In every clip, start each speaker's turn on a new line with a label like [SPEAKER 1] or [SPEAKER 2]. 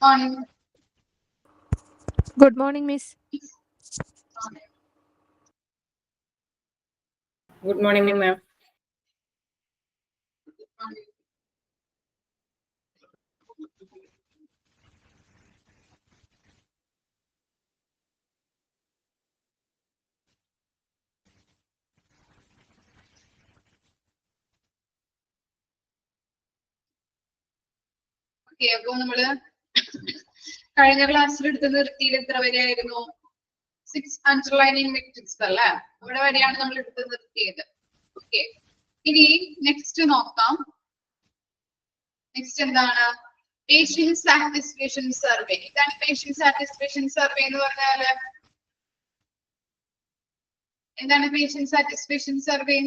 [SPEAKER 1] Morning.
[SPEAKER 2] Good morning, Miss.
[SPEAKER 3] Good morning, ma'am.
[SPEAKER 1] Okay, അപ്പോൾ നമ്മള് കഴിഞ്ഞ ക്ലാസ്സിൽ എടുത്ത് നിർത്തിയത് എത്ര വരെയായിരുന്നു? 6 അണ്ടർലൈനിങ് മെട്രിക്സ് അല്ലേ? ഇവിടെ വരെയാണ് നമ്മൾ എടുത്ത് നിർത്തിയത്. ഓക്കെ, ഇനി നെക്സ്റ്റ് നോക്കാം. നെക്സ്റ്റ് എന്താണ്? Patient satisfaction survey. ഇതാണ് പേഷ്യന്റ് സാറ്റിസ്ഫാക്ഷൻ സർവേ എന്ന് പറഞ്ഞാല് എന്താണ് പേഷ്യന്റ് സാറ്റിസ്ഫാക്ഷൻ സർവേ?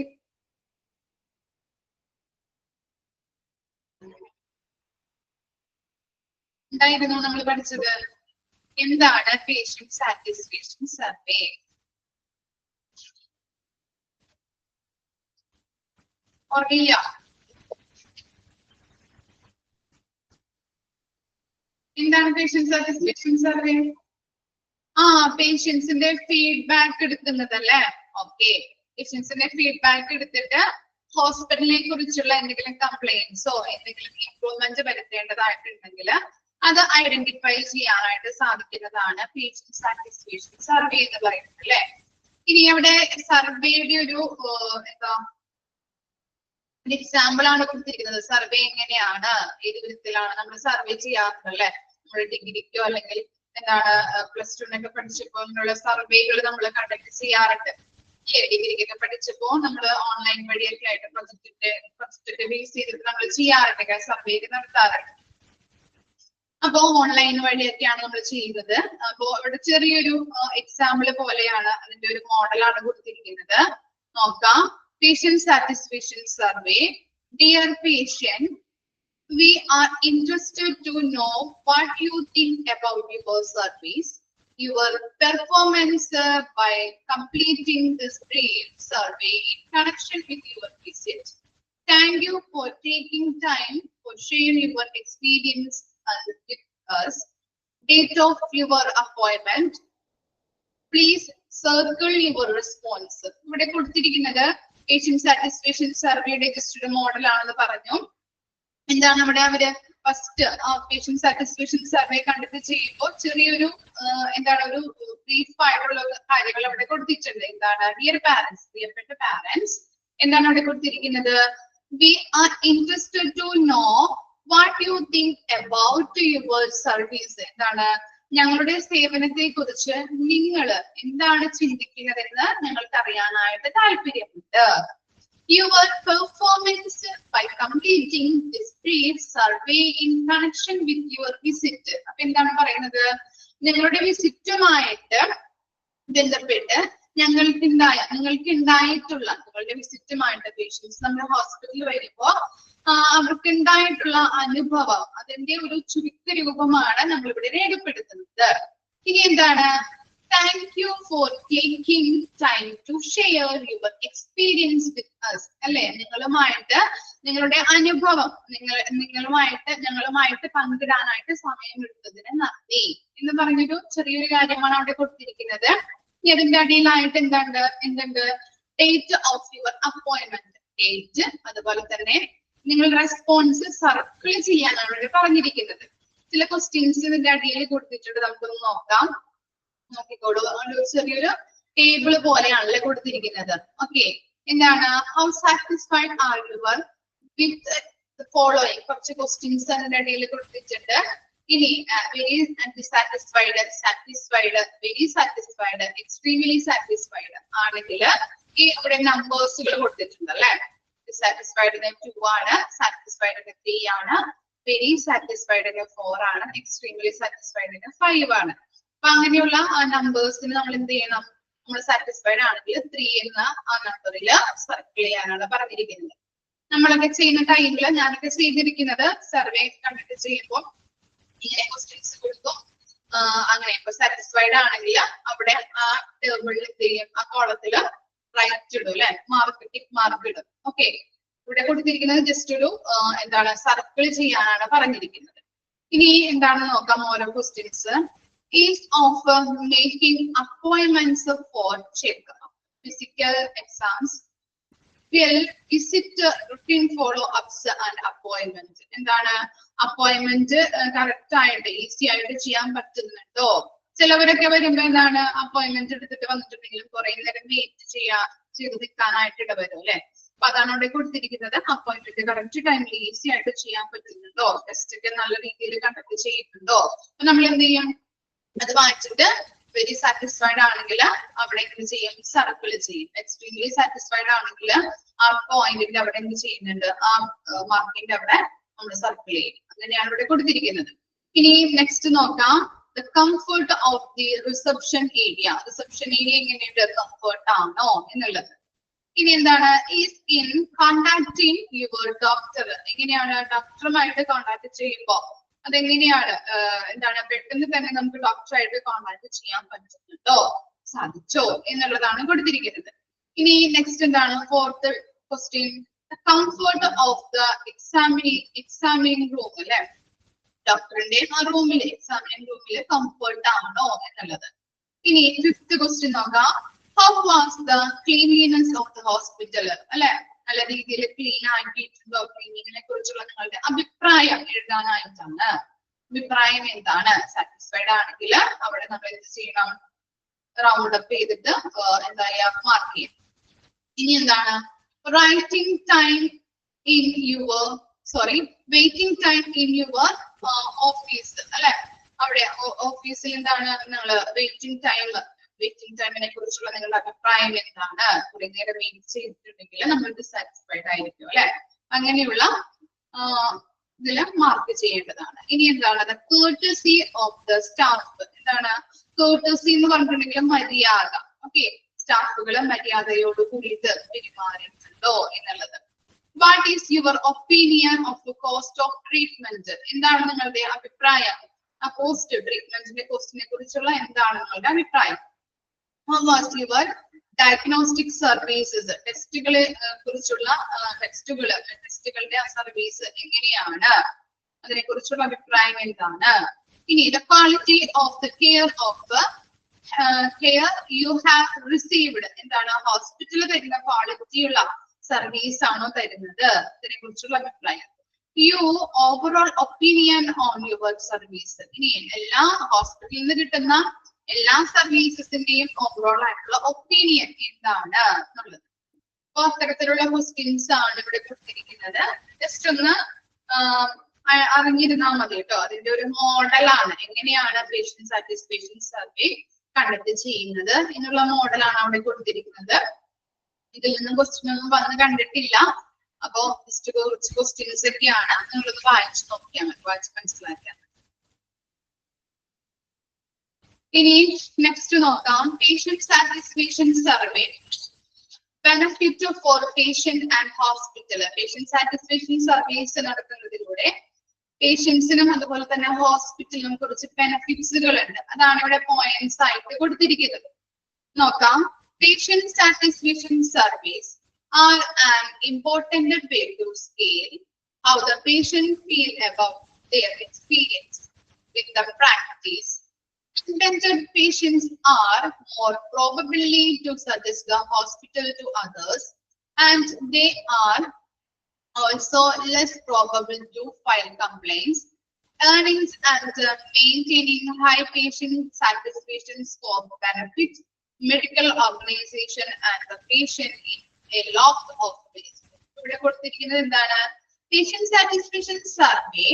[SPEAKER 1] എന്തായിരുന്നു നമ്മൾ പഠിച്ചത്? എന്താണ് പേഷ്യന്റ് സാറ്റിസ്ഫാക്ഷൻ സർവേ? ഓർമ്മയില്ല? എന്താണ് പേഷ്യന്റ് സാറ്റിസ്ഫാക്ഷൻ സർവേ? പേഷ്യൻസിന്റെ ഫീഡ്ബാക്ക് എടുക്കുന്നതല്ലേ? ഓക്കെ, പേഷ്യൻസിന്റെ ഫീഡ്ബാക്ക് എടുത്തിട്ട് ഹോസ്പിറ്റലിനെ കുറിച്ചുള്ള എന്തെങ്കിലും കംപ്ലൈന്റ്സോ എന്തെങ്കിലും ഇംപ്രൂവ്മെന്റ് വരുത്തേണ്ടതായിട്ടുണ്ടെങ്കിൽ അത് ഐഡന്റിഫൈ ചെയ്യാനായിട്ട് സാധിക്കുന്നതാണ് പേഷ്യന്റ് സാറ്റിസ്ഫാക്ഷൻ സർവേ എന്ന് പറയുന്നത് അല്ലെ. ഇനി അവിടെ സർവേയുടെ ഒരു എക്സാമ്പിൾ ആണ് കൊടുത്തിരിക്കുന്നത്. സർവേ എങ്ങനെയാണ്, ഏത് വിധത്തിലാണ് നമ്മൾ സർവേ ചെയ്യാറുണ്ട് അല്ലെ? നമ്മുടെ ഡിഗ്രിക്കോ അല്ലെങ്കിൽ എന്താണ് പ്ലസ് ടുനൊക്കെ പഠിച്ചപ്പോൾ അങ്ങനെയുള്ള സർവേകൾ നമ്മൾ കണ്ടക്ട് ചെയ്യാറുണ്ട്. ഡിഗ്രിക്കൊക്കെ പഠിച്ചപ്പോ നമ്മൾ ഓൺലൈൻ വഴിയൊക്കെ ആയിട്ട് പ്രൊജക്റ്റ് ബേസ് ചെയ്തിട്ട് നമ്മൾ ചെയ്യാറുണ്ട്, സർവേ നടത്താറുണ്ട്. അപ്പോ ഓൺലൈൻ വഴിയൊക്കെയാണ് നമ്മൾ ചെയ്യുന്നത്. അപ്പോ ഇവിടെ ചെറിയൊരു എക്സാമ്പിൾ പോലെയാണ്, അതിന്റെ ഒരു മോഡലാണ് കൊടുത്തിരിക്കുന്നത്. നോക്കാം. Patient satisfaction survey. Dear patient, we are interested to know what you think about your service, your performance by completing this brief survey in connection with your visit. Thank you for taking time for sharing your experience with us. Date of your appointment. Please circle your response. ഇവിടെ കൊടുത്തിരിക്കുന്നത് patient satisfaction സർവേയുടെ just ഒരു model ആണെന്ന് പറഞ്ഞു. എന്താണ് അവിടെ അവര് first patient satisfaction survey കണ്ടിട്ട് ചെയ്യുമ്പോൾ ചെറിയൊരു എന്താണ് ഒരു ബ്രീഫ് ആയിട്ടുള്ള കാര്യങ്ങൾ അവിടെ കൊടുത്തിട്ടുണ്ട്. എന്താണ്? ഡിയർ പാരന്റ്സ്, പ്രിയപ്പെട്ട പാരന്റ്സ്, എന്താണ് അവിടെ കൊടുത്തിരിക്കുന്നത്? We are interested to know what you think about your service. എന്താണ്? ഞങ്ങളുടെ സേവനത്തെ കുറിച്ച് നിങ്ങൾ എന്താണ് ചിന്തിക്കുന്നതെന്ന് ഞങ്ങൾക്ക് അറിയാനായിട്ട് താല്പര്യമുണ്ട്. Your performance by completing this brief survey in connection with your visit. അപ്പൊ എന്താണ് പറയുന്നത്? നിങ്ങളുടെ വിസിറ്റുമായിട്ട് ബന്ധപ്പെട്ട് നിങ്ങളുടെ വിസിറ്റുമായിട്ട് പേഷ്യൻസ് നമ്മുടെ ഹോസ്പിറ്റലിൽ വരുമ്പോ അവർക്ക് ഉണ്ടായിട്ടുള്ള അനുഭവം, അതിന്റെ ഒരു ചുരുക്ക രൂപമാണ് നമ്മൾ ഇവിടെ രേഖപ്പെടുത്തുന്നത്. ഇനി എന്താണ്? Thank you for taking time to share your experience with us. അല്ലെ, നിങ്ങളുടെ അനുഭവം ഞങ്ങളുമായിട്ട് പങ്കിടാനായിട്ട് സമയമെടുത്തതിന് നന്ദി എന്ന് പറഞ്ഞൊരു ചെറിയൊരു കാര്യമാണ് അവിടെ കൊടുത്തിരിക്കുന്നത്. അതിന്റെ അടിയിലായിട്ട് എന്തുണ്ട്? Date of your appointment, date, അതുപോലെ തന്നെ നിങ്ങൾ റെസ്പോൺസ് സർക്കിൾ ചെയ്യാനാണ് ഇവിടെ പറഞ്ഞിരിക്കുന്നത്. ചില ക്വസ്റ്റ്യൻസ് ഇതിന്റെ അടിയിൽ കൊടുത്തിട്ടുണ്ട്, നമുക്കൊന്ന് നോക്കാം. നോക്കിക്കോളൂ, ചെറിയൊരു ടേബിൾ പോലെയാണല്ലേ കൊടുത്തിരിക്കുന്നത്. ഓക്കെ, എന്താണ്? How satisfied are your with the following. കുറച്ച് ക്വസ്റ്റ്യൻസ് അതിന്റെ അടിയിൽ കൊടുത്തിട്ടുണ്ട്. ഇനി very dissatisfied, satisfied, very satisfied, extremely satisfied ആണെങ്കിൽ ഈ ഇവിടെ നമ്പേഴ്സുകൾ കൊടുത്തിട്ടുണ്ട് അല്ലെ. ഡിസാറ്റിസ്ഫൈഡിന് 2 ആണ്, സാറ്റിസ്ഫൈഡിന് 3 ആണ്, വെരി സാറ്റിസ്ഫൈഡിന് 4 ആണ്, എക്സ്ട്രീംലി സാറ്റിസ്ഫൈഡിന് 5 ആണ്. അപ്പൊ അങ്ങനെയുള്ള ആ നമ്പേഴ്സിന് നമ്മൾ എന്ത് ചെയ്യണം? നമ്മൾ സാറ്റിസ്ഫൈഡ് ആണെങ്കിൽ 3 എന്ന ആ നമ്പറിൽ സർക്കിൾ ചെയ്യാനാണ് പറഞ്ഞിരിക്കുന്നത്. നമ്മളൊക്കെ ചെയ്യുന്ന ടൈമിൽ ഞാനൊക്കെ ചെയ്തിരിക്കുന്നത് സർവേ കണ്ടിട്ട് ചെയ്യുമ്പോൾ ഇങ്ങനെ ക്വസ്റ്റ്യൻസ് കൊടുക്കും. അങ്ങനെ ഇപ്പൊ സാറ്റിസ്ഫൈഡ് ആണെങ്കിൽ അവിടെ ആ ടേബിളിൽ എന്ത് ചെയ്യും? ആ കോളത്തില് റൈറ്റ് ഇടും അല്ലെ, ടിക്ക് മാർക്ക് ഇടും. ഓക്കെ, ഇവിടെ കൊടുത്തിരിക്കുന്നത് ജസ്റ്റ് ഒരു എന്താണ് സർക്കിൾ ചെയ്യാനാണ് പറഞ്ഞിരിക്കുന്നത്. ഇനി എന്താണെന്ന് നോക്കാം ഓരോ questions. Ease of making appointments for check physical exams. Is it routine follow-ups and appointment? എന്താണ് അപ്പോയിന്റ്മെന്റ് കറക്റ്റ് ആയിട്ട് ഈസി ആയിട്ട് ചെയ്യാൻ പറ്റുന്നുണ്ടോ? ചിലവരൊക്കെ വരുമ്പോ എന്താണ് അപ്പോയിന്റ്മെന്റ് എടുത്തിട്ട് വന്നിട്ടുണ്ടെങ്കിലും കുറെ നേരം വെയിറ്റ് ചെയ്ത് നിൽക്കാനായിട്ട് ഇടവരും അല്ലെ. അപ്പൊ അതാണ് അവിടെ കൊടുത്തിരിക്കുന്നത്. അപ്പോയിന്റ്മെന്റ് കറക്റ്റ് ടൈമിൽ ഈസി ആയിട്ട് ചെയ്യാൻ പറ്റുന്നുണ്ടോ, ടെസ്റ്റ് ഒക്കെ നല്ല രീതിയിൽ കണ്ടക്ട് ചെയ്യുന്നുണ്ടോ? അപ്പൊ നമ്മൾ എന്ത് ചെയ്യും, അത് വായിച്ചിട്ട് വെരി സാറ്റിസ്ഫൈഡ് ആണെങ്കിൽ അവിടെ എന്ത് ചെയ്യും, സർക്കിൾ ചെയ്യും. എക്സ്ട്രീംലി സാറ്റിസ്ഫൈഡ് ആണെങ്കിൽ ആ പോയിന്റിന്റെ അവിടെ എന്ത് ചെയ്യുന്നുണ്ട്, ആ മാർക്കിന്റെ അവിടെ നമ്മൾ സർക്കിൾ ചെയ്യും. അങ്ങനെയാണ് ഇവിടെ കൊടുത്തിരിക്കുന്നത്. ഇനി നെക്സ്റ്റ് നോക്കാം, the comfort of the reception area. Reception area എങ്ങനെയുണ്ട്, കംഫർട്ട് ആണോ എന്നുള്ളത്. ഇനി എന്താണ്, is in contacting your doctor. എങ്ങനെയാണ് ഡോക്ടറുമായിട്ട് കോണ്ടാക്ട് ചെയ്യുമ്പോ അതെങ്ങനെയാണ്, എന്താണ് പെട്ടെന്ന് തന്നെ നമുക്ക് ഡോക്ടറായിട്ട് കോണ്ടാക്ട് ചെയ്യാൻ പറ്റുന്നുണ്ടോ, സാധിച്ചോ എന്നുള്ളതാണ് കൊടുത്തിരിക്കുന്നത്. ഇനി നെക്സ്റ്റ് എന്താണ്, fourth question, comfort of the examining room അല്ലെ, ഡോക്ടറിന്റെ ആ റൂമില് എക്സാമിനിങ് റൂമില് കംഫർട്ട് ആണോ എന്നുള്ളത്. ഇനി ഫിഫ്ത് ക്വസ്റ്റ്യൻ നോക്കാം, how was the cleanliness of the hospital അല്ലെ, നല്ല രീതിയിൽ ക്ലീൻ ആക്കിയിട്ടുണ്ടോ, ക്ലീനിങ്ങിനെ കുറിച്ചുള്ള നിങ്ങളുടെ അഭിപ്രായം എഴുതാനായിട്ടാണ്. അഭിപ്രായം എന്താണ്, സാറ്റിസ്ഫൈഡ് ആണെങ്കിൽ അവിടെ നമ്മൾ എന്ത് ചെയ്യണം, റൗണ്ട് അപ്പ് ചെയ്തിട്ട് എന്താ മാർക്ക് ചെയ്യും. ഇനി എന്താണ്, writing time in your waiting time in your office അല്ലെ, അവിടെ ഓഫീസിൽ എന്താണ് നിങ്ങൾ വെയിറ്റിംഗ് ടൈമിനെ കുറിച്ചുള്ള നിങ്ങളുടെ അഭിപ്രായം എന്താണ്, കുറെ നേരം വെയിറ്റ് ചെയ്തിട്ടുണ്ടെങ്കിൽ നമ്മൾ ഡിസാറ്റിസ്ഫൈഡ് ആയിരിക്കും അല്ലെ. അങ്ങനെയുള്ള ഇതില് മാർക്ക് ചെയ്യേണ്ടതാണ്. ഇനി എന്താണ്, courtesy ഓഫ് ദ സ്റ്റാഫ്. എന്താണ് courtesy എന്ന് പറഞ്ഞിട്ടുണ്ടെങ്കിൽ മര്യാദ. ഓക്കെ, സ്റ്റാഫുകള് മര്യാദയോട് കൂടിയിട്ട് പെരുമാറിയിട്ടുണ്ടോ എന്നുള്ളത്. What is your opinion of the cost of treatment. എന്താണ് നിങ്ങളുടെ അഭിപ്രായം, ആ കോസ്റ്റ് ട്രീറ്റ്മെന്റിന്റെ കോസ്റ്റിനെ കുറിച്ചുള്ള എന്താണ് നിങ്ങളുടെ അഭിപ്രായം. How was your diagnostic services. ടെസ്റ്റുകളെ കുറിച്ചുള്ള ടെസ്റ്റുകളുടെ സർവീസ് എങ്ങനെയാണ്, അതിനെ കുറിച്ചുള്ള അഭിപ്രായം എന്താണ്. ഇനി the quality of the care you have received. എന്താണ് ഹോസ്പിറ്റലിൽ തരുന്ന ക്വാളിറ്റിയുള്ള സർവീസ് ആണോ തരുന്നത്, ഇതിനെ കുറിച്ചുള്ള അഭിപ്രായം. You overall opinion on your service. ഇനി എല്ലാ ഹോസ്പിറ്റലിൽ നിന്ന് കിട്ടുന്ന എല്ലാ സർവീസസിന്റെയും ഓവറോൾ ആയിട്ടുള്ള ഒപ്പീനിയൻ എന്താണ് എന്നുള്ളത്. അപ്പൊ അത്തരത്തിലുള്ള ക്വസ്റ്റ്യൻസ് ആണ് ഇവിടെ കൊടുത്തിരിക്കുന്നത്. ജസ്റ്റ് ഒന്ന് അറിഞ്ഞിരുന്നാൽ മതി കേട്ടോ. അതിന്റെ ഒരു മോഡലാണ്, എങ്ങനെയാണ് പേഷ്യന്റ് സാറ്റിസ്ഫാക്ഷൻ സർവേ കണ്ടക്ട് ചെയ്യുന്നത് എന്നുള്ള മോഡലാണ് അവിടെ കൊടുത്തിരിക്കുന്നത്. ഇതിൽ നിന്നും ക്വസ്റ്റ്യൻ ഒന്നും വന്ന് കണ്ടിട്ടില്ല. അപ്പോ ജസ്റ്റ് കുറച്ച് ക്വസ്റ്റ്യൻസ് ഒക്കെയാണ്, നിങ്ങളത് വായിച്ചു നോക്കിയാൽ മതി, വായിച്ച് മനസ്സിലാക്കാൻ. ഇനി നെക്സ്റ്റ് നോക്കാം, patient satisfaction survey benefit for patient and hospital. Patient satisfaction service നടത്തുന്നതിലൂടെ പേഷ്യൻസിനും അതുപോലെ തന്നെ ഹോസ്പിറ്റലിനും കുറച്ച് ബെനഫിറ്റ്സുകൾ ഉണ്ട്. അതാണ് ഇവിടെ പോയിന്റ്സ് ആയിട്ട് കൊടുത്തിരിക്കുന്നത്. നോക്കാം, patient satisfaction service are an important way to scale how the patient feel about their experience with the practice. Contented patients are more probably to suggest the hospital to others, and they are also less probable to file complaints. Earnings and maintaining high patient satisfaction score benefits medical organization and the patient in a lot of ways. ഇവിടെ കൊടുത്തിരിക്കുന്നത് എന്താണ്, patient satisfaction survey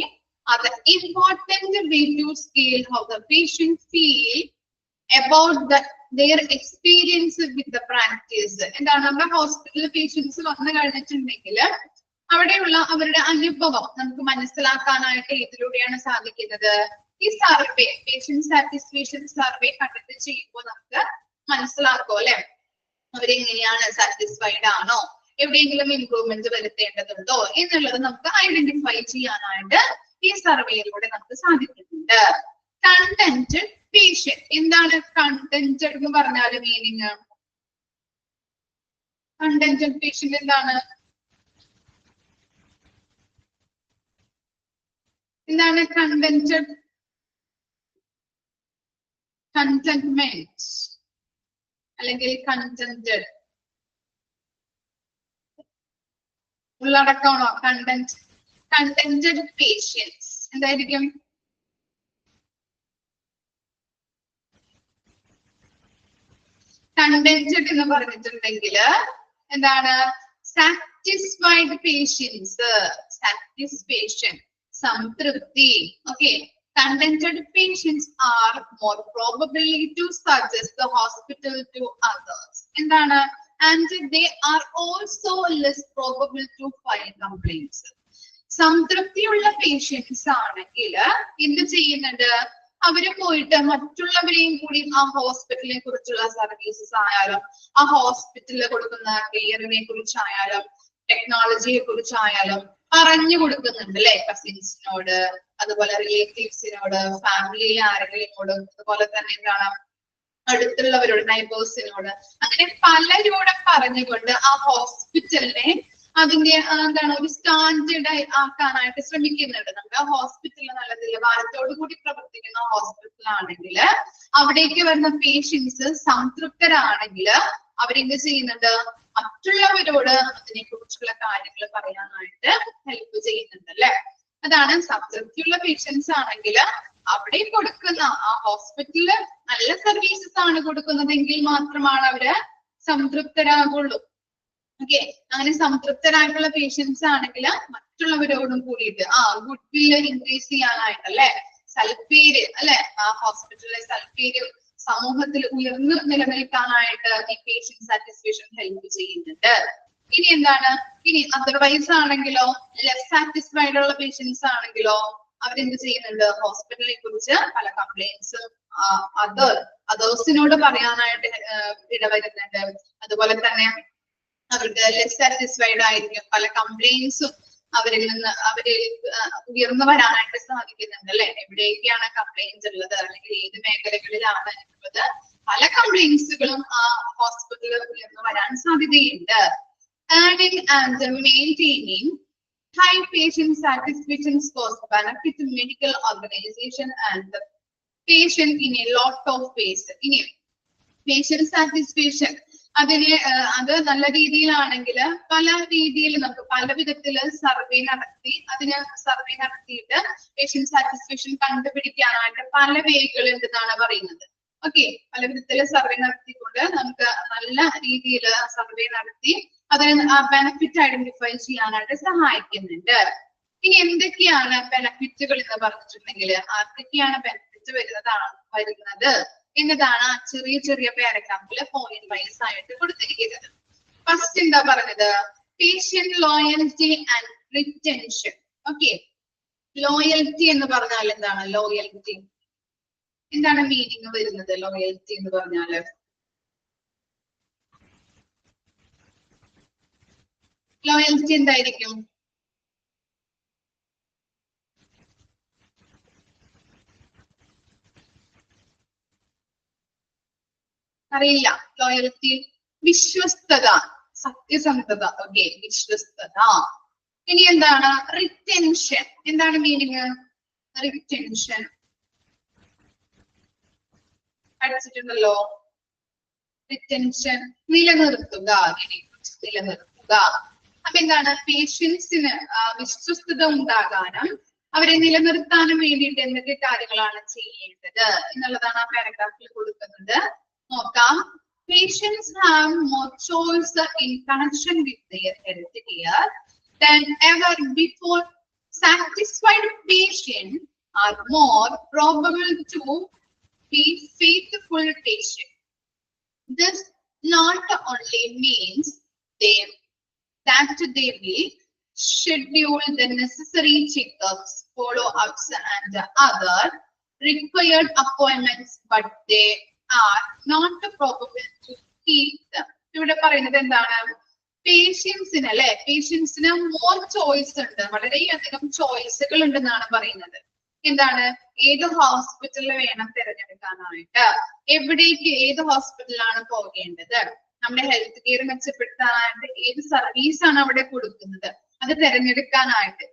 [SPEAKER 1] are the important way to scale how the patient feel about their experience with the practice. എന്താണ്, നമ്മുടെ ഹോസ്പിറ്റലിൽ patients വന്നു കഴിഞ്ഞിട്ടുണ്ടെങ്കിൽ അവിടെയുള്ള അവരുടെ അനുഭവം നമുക്ക് മനസ്സിലാക്കാനായിട്ട് ഇതിലൂടെയാണ് സാധിക്കുന്നത്. ഈ survey, patient satisfaction survey conduct ചെയ്യുമ്പോൾ നമുക്ക് മനസ്സിലാക്കും അല്ലെ, അവരെങ്ങനെയാണ്, സാറ്റിസ്ഫൈഡ് ആണോ, എവിടെയെങ്കിലും ഇംപ്രൂവ്മെന്റ് വരുത്തേണ്ടതുണ്ടോ എന്നുള്ളത് നമുക്ക് ഐഡന്റിഫൈ ചെയ്യാനായിട്ട് ഈ സർവേയിലൂടെ നമുക്ക് സാധിക്കുന്നുണ്ട്. Contented patient. എന്താണ് കണ്ടന്റഡ് എന്ന് പറഞ്ഞാൽ മീനിങ്? കണ്ടന്റഡ് പേഷ്യന്റ് എന്താണ്? എന്താണ് കണ്ടന്റഡ് കണ്ടന്റ്മെന്റ് അല്ലെങ്കിൽ കണ്ടന്റഡ് ഉള്ളടക്കമാണോ? കണ്ടന്റഡ് പേഷ്യൻസ് എന്തായിരിക്കും? കണ്ടന്റഡ് എന്ന് പറഞ്ഞിട്ടുണ്ടെങ്കിൽ എന്താണ്? സാറ്റിസ്ഫൈഡ് പേഷ്യൻസ്, സാറ്റിസ്ഫാക്ഷൻ, സംതൃപ്തി. Okay, contented patients are more probably to suggest the hospital to others. എന്താണ്? And they are also less probable to file complaints. സംതൃപ്തിയുള്ള പേഷ്യൻസ് ആണെങ്കിൽ എന്ത് ചെയ്യുന്നുണ്ട്? അവര് പോയിട്ട് മറ്റുള്ളവരെയും കൂടി ആ ഹോസ്പിറ്റലിനെ കുറിച്ചുള്ള സർവീസസ് ആയാലും ആ ഹോസ്പിറ്റലിൽ കൊടുക്കുന്ന കെയറിനെ കുറിച്ചായാലും ടെക്നോളജിയെ കുറിച്ചായാലും പറഞ്ഞു കൊടുക്കുന്നുണ്ട് അല്ലെ? കസിൻസിനോട്, അതുപോലെ റിലേറ്റീവ്സിനോട്, ഫാമിലിയിലെ ആരെങ്കിലോട്, അതുപോലെ തന്നെ എന്താണ് അടുത്തുള്ളവരോട്, നൈബേഴ്സിനോട്, അങ്ങനെ പലരോടും പറഞ്ഞുകൊണ്ട് ആ ഹോസ്പിറ്റലിനെ അതിന്റെ എന്താണ് ഒരു സ്റ്റാൻഡേർഡ് ആക്കാനായിട്ട് ശ്രമിക്കുന്നുണ്ട്. നമ്മുടെ ഹോസ്പിറ്റലിൽ നല്ല നിലവാരത്തോടു കൂടി പ്രവർത്തിക്കുന്ന ഹോസ്പിറ്റൽ ആണെങ്കിൽ അവിടേക്ക് വരുന്ന പേഷ്യൻസ് സംതൃപ്തരാണെങ്കിൽ അവരെന്ത് ചെയ്യുന്നുണ്ട്? മറ്റുള്ളവരോട് അതിനെ കുറിച്ചുള്ള കാര്യങ്ങൾ പറയാനായിട്ട് ഹെൽപ്പ് ചെയ്യുന്നുണ്ട് അല്ലെ? അതാണ് സംതൃപ്തിയുള്ള പേഷ്യൻസ് ആണെങ്കിൽ അവിടെ കൊടുക്കുന്ന ആ ഹോസ്പിറ്റലില് നല്ല സർവീസസ് ആണ് കൊടുക്കുന്നതെങ്കിൽ മാത്രമാണ് അവര് സംതൃപ്തരാകുള്ളൂ. ഓക്കെ, അങ്ങനെ സംതൃപ്തരായിട്ടുള്ള പേഷ്യൻസ് ആണെങ്കിൽ മറ്റുള്ളവരോടും കൂടിയിട്ട് ഗുഡ് വില്ല് ഇൻക്രീസ് ചെയ്യാനായിട്ട് അല്ലെ, സൽപ്പേര് അല്ലെ, ആ ഹോസ്പിറ്റലിലെ സൽപ്പേര് സമൂഹത്തിൽ ഉയർന്നു നിലനിൽക്കാനായിട്ട് ഈ പേഷ്യന്റ് സാറ്റിസ്ഫാക്ഷൻ ഹെൽപ്പ് ചെയ്യുന്നുണ്ട്. ഇനി എന്താണ്? ഇനി അതർവൈസ് ആണെങ്കിലോ, ലെസ് സാറ്റിസ്ഫൈഡ് ഉള്ള പേഷ്യൻസ് ആണെങ്കിലോ അവരെന്ത് ചെയ്യുന്നുണ്ട്? ഹോസ്പിറ്റലിനെ കുറിച്ച് പല കംപ്ലൈന്റ്സും അതേഴ്സിനോട് പറയാനായിട്ട് ഇടവരുന്നുണ്ട്. അതുപോലെ തന്നെ അവർക്ക് ലെസ് സാറ്റിസ്ഫൈഡ് ആയിരിക്കും, പല കംപ്ലൈന്റ്സും അവരിൽ നിന്ന് ഉയർന്നു വരാനായിട്ട് സാധിക്കുന്നുണ്ട് അല്ലെ? എവിടെയൊക്കെയാണ് കംപ്ലൈന്റ്സ് ഉള്ളത് അല്ലെങ്കിൽ ഏത് മേഖലകളിലാണ് ഉള്ളത്, പല കംപ്ലൈന്റ്സുകളും ആ ഹോസ്പിറ്റലിൽ ഉയർന്നു വരാൻ സാധ്യതയുണ്ട്. Adding and maintaining high patient satisfaction cost benefit to medical organization and the patient in a lot of ways. ഇനി patient satisfaction അത് നല്ല രീതിയിലാണെങ്കിൽ പല രീതിയിൽ നമുക്ക് പല വിധത്തില് സർവേ നടത്തിയിട്ട് പേഷ്യന്റ് സാറ്റിസ്ഫാക്ഷൻ കണ്ടുപിടിക്കാനായിട്ട് പല വേകൾ ഉണ്ടെന്നാണ് പറയുന്നത്. ഓക്കെ, പല വിധത്തില് സർവേ നടത്തിക്കൊണ്ട് നമുക്ക് നല്ല രീതിയിൽ സർവേ നടത്തി അതിന് ബെനിഫിറ്റ് ഐഡന്റിഫൈ ചെയ്യാനായിട്ട് സഹായിക്കുന്നുണ്ട്. ഇനി എന്തൊക്കെയാണ് ബെനിഫിറ്റുകൾ എന്ന് പറഞ്ഞിട്ടുണ്ടെങ്കിൽ ആർക്കൊക്കെയാണ് ബെനിഫിറ്റ് വരുന്നത് എന്നതാണ് ആ ചെറിയ ചെറിയ പാരഗ്രാഫില് പോയിന്റ് വൈസ് ആയിട്ട് കൊടുത്തിരിക്കുന്നത്. ഫസ്റ്റ് എന്താ പറഞ്ഞത്? Patient loyalty and retention. Okay, loyalty എന്ന് പറഞ്ഞാൽ എന്താണ്? ലോയൽറ്റി എന്താണ് മീനിങ് വരുന്നത്? ലോയൽറ്റി എന്ന് പറഞ്ഞാല് ലോയൽറ്റി എന്തായിരിക്കും? അറിയില്ല. ലോയൽറ്റി വിശ്വസ്തത, സത്യസന്ധത. ഓക്കെ, വിശ്വസ്തത. ഇനി എന്താണ്? റിറ്റൻഷൻ. എന്താണ് മീനിങ്? റിറ്റൻഷൻ പഠിച്ചിട്ടുണ്ടല്ലോ. റിറ്റൻഷൻ നിലനിർത്തുക, നിലനിർത്തുക. അപ്പൊ എന്താണ്? പേഷ്യൻസിന് വിശ്വസ്തത ഉണ്ടാകാനും അവരെ നിലനിർത്താനും വേണ്ടിയിട്ട് എന്തൊക്കെ കാര്യങ്ങളാണ് ചെയ്യേണ്ടത് എന്നുള്ളതാണ് ആ പാരഗ്രാഫിൽ കൊടുക്കുന്നത്. നോക്കാം. Patients have more choice in connection with their health care than ever before. Satisfied patients are more probable to be faithful patients. This not only means that they will schedule the necessary checkups, follow-ups, and other required appointments, but they are not probable to keep them. ഇവിടെ പറയുന്നത് എന്താണ്? പേഷ്യൻസിന് അല്ലെ, പേഷ്യൻസിന് more choice ഉണ്ട്, വളരെയധികം ചോയ്സുകൾ ഉണ്ടെന്നാണ് പറയുന്നത്. എന്താണ്? ഏത് ഹോസ്പിറ്റലിൽ വേണം തിരഞ്ഞെടുക്കാനായിട്ട്, എവിടേക്ക് ഏത് ഹോസ്പിറ്റലാണ് പോകേണ്ടത്, നമ്മുടെ ഹെൽത്ത് കെയർ മെച്ചപ്പെടുത്താനായിട്ട് ഏത് സർവീസ് ആണ് അവിടെ കൊടുക്കുന്നത്, അത് തിരഞ്ഞെടുക്കാനായിട്ട്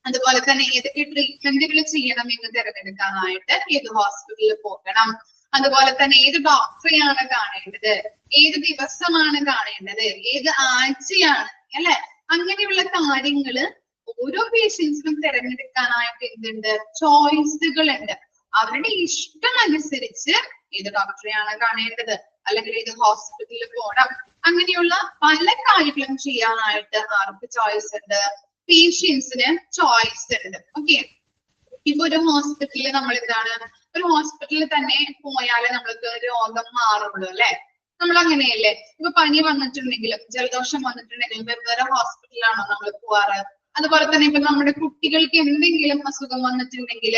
[SPEAKER 1] അതുപോലെ തന്നെ ഏതൊക്കെ ട്രീറ്റ്മെന്റുകൾ ചെയ്യണം എന്ന് തിരഞ്ഞെടുക്കാനായിട്ട് ഏത് ഹോസ്പിറ്റലിൽ പോകണം, അതുപോലെ തന്നെ ഏത് ഡോക്ടറെയാണ് കാണേണ്ടത്, ഏത് ദിവസമാണ് കാണേണ്ടത്, ഏത് ആഴ്ചയാണ്, അല്ലെ? അങ്ങനെയുള്ള കാര്യങ്ങള് ഓരോ പേഷ്യൻസിനും തിരഞ്ഞെടുക്കാനായിട്ട് എന്തുണ്ട്? ചോയ്സുകൾ ഉണ്ട്. അവരുടെ ഇഷ്ടം അനുസരിച്ച് ഏത് ഡോക്ടറെയാണ് കാണേണ്ടത്, അല്ലെങ്കിൽ ഏത് ഹോസ്പിറ്റലിൽ പോകണം, അങ്ങനെയുള്ള പല കാര്യങ്ങളും ചെയ്യാനായിട്ട് ആർക്ക് ചോയ്സ് ഉണ്ട്? പേഷ്യൻസിന് ചോയ്സ് ഉണ്ട്. ഓക്കെ, ഇപ്പൊ ഒരു ഹോസ്പിറ്റലിൽ നമ്മൾ എന്താണ്, ഒരു ഹോസ്പിറ്റലിൽ തന്നെ പോയാലേ നമ്മൾക്ക് രോഗം മാറുള്ളൂ, അല്ലെ? നമ്മൾ അങ്ങനെയല്ലേ? ഇപ്പൊ പനി വന്നിട്ടുണ്ടെങ്കിലും ജലദോഷം വന്നിട്ടുണ്ടെങ്കിലും വെവ്വേറെ ഹോസ്പിറ്റലിലാണോ നമ്മൾ പോവാറ്? അതുപോലെ തന്നെ ഇപ്പൊ നമ്മുടെ കുട്ടികൾക്ക് എന്തെങ്കിലും അസുഖം വന്നിട്ടുണ്ടെങ്കിൽ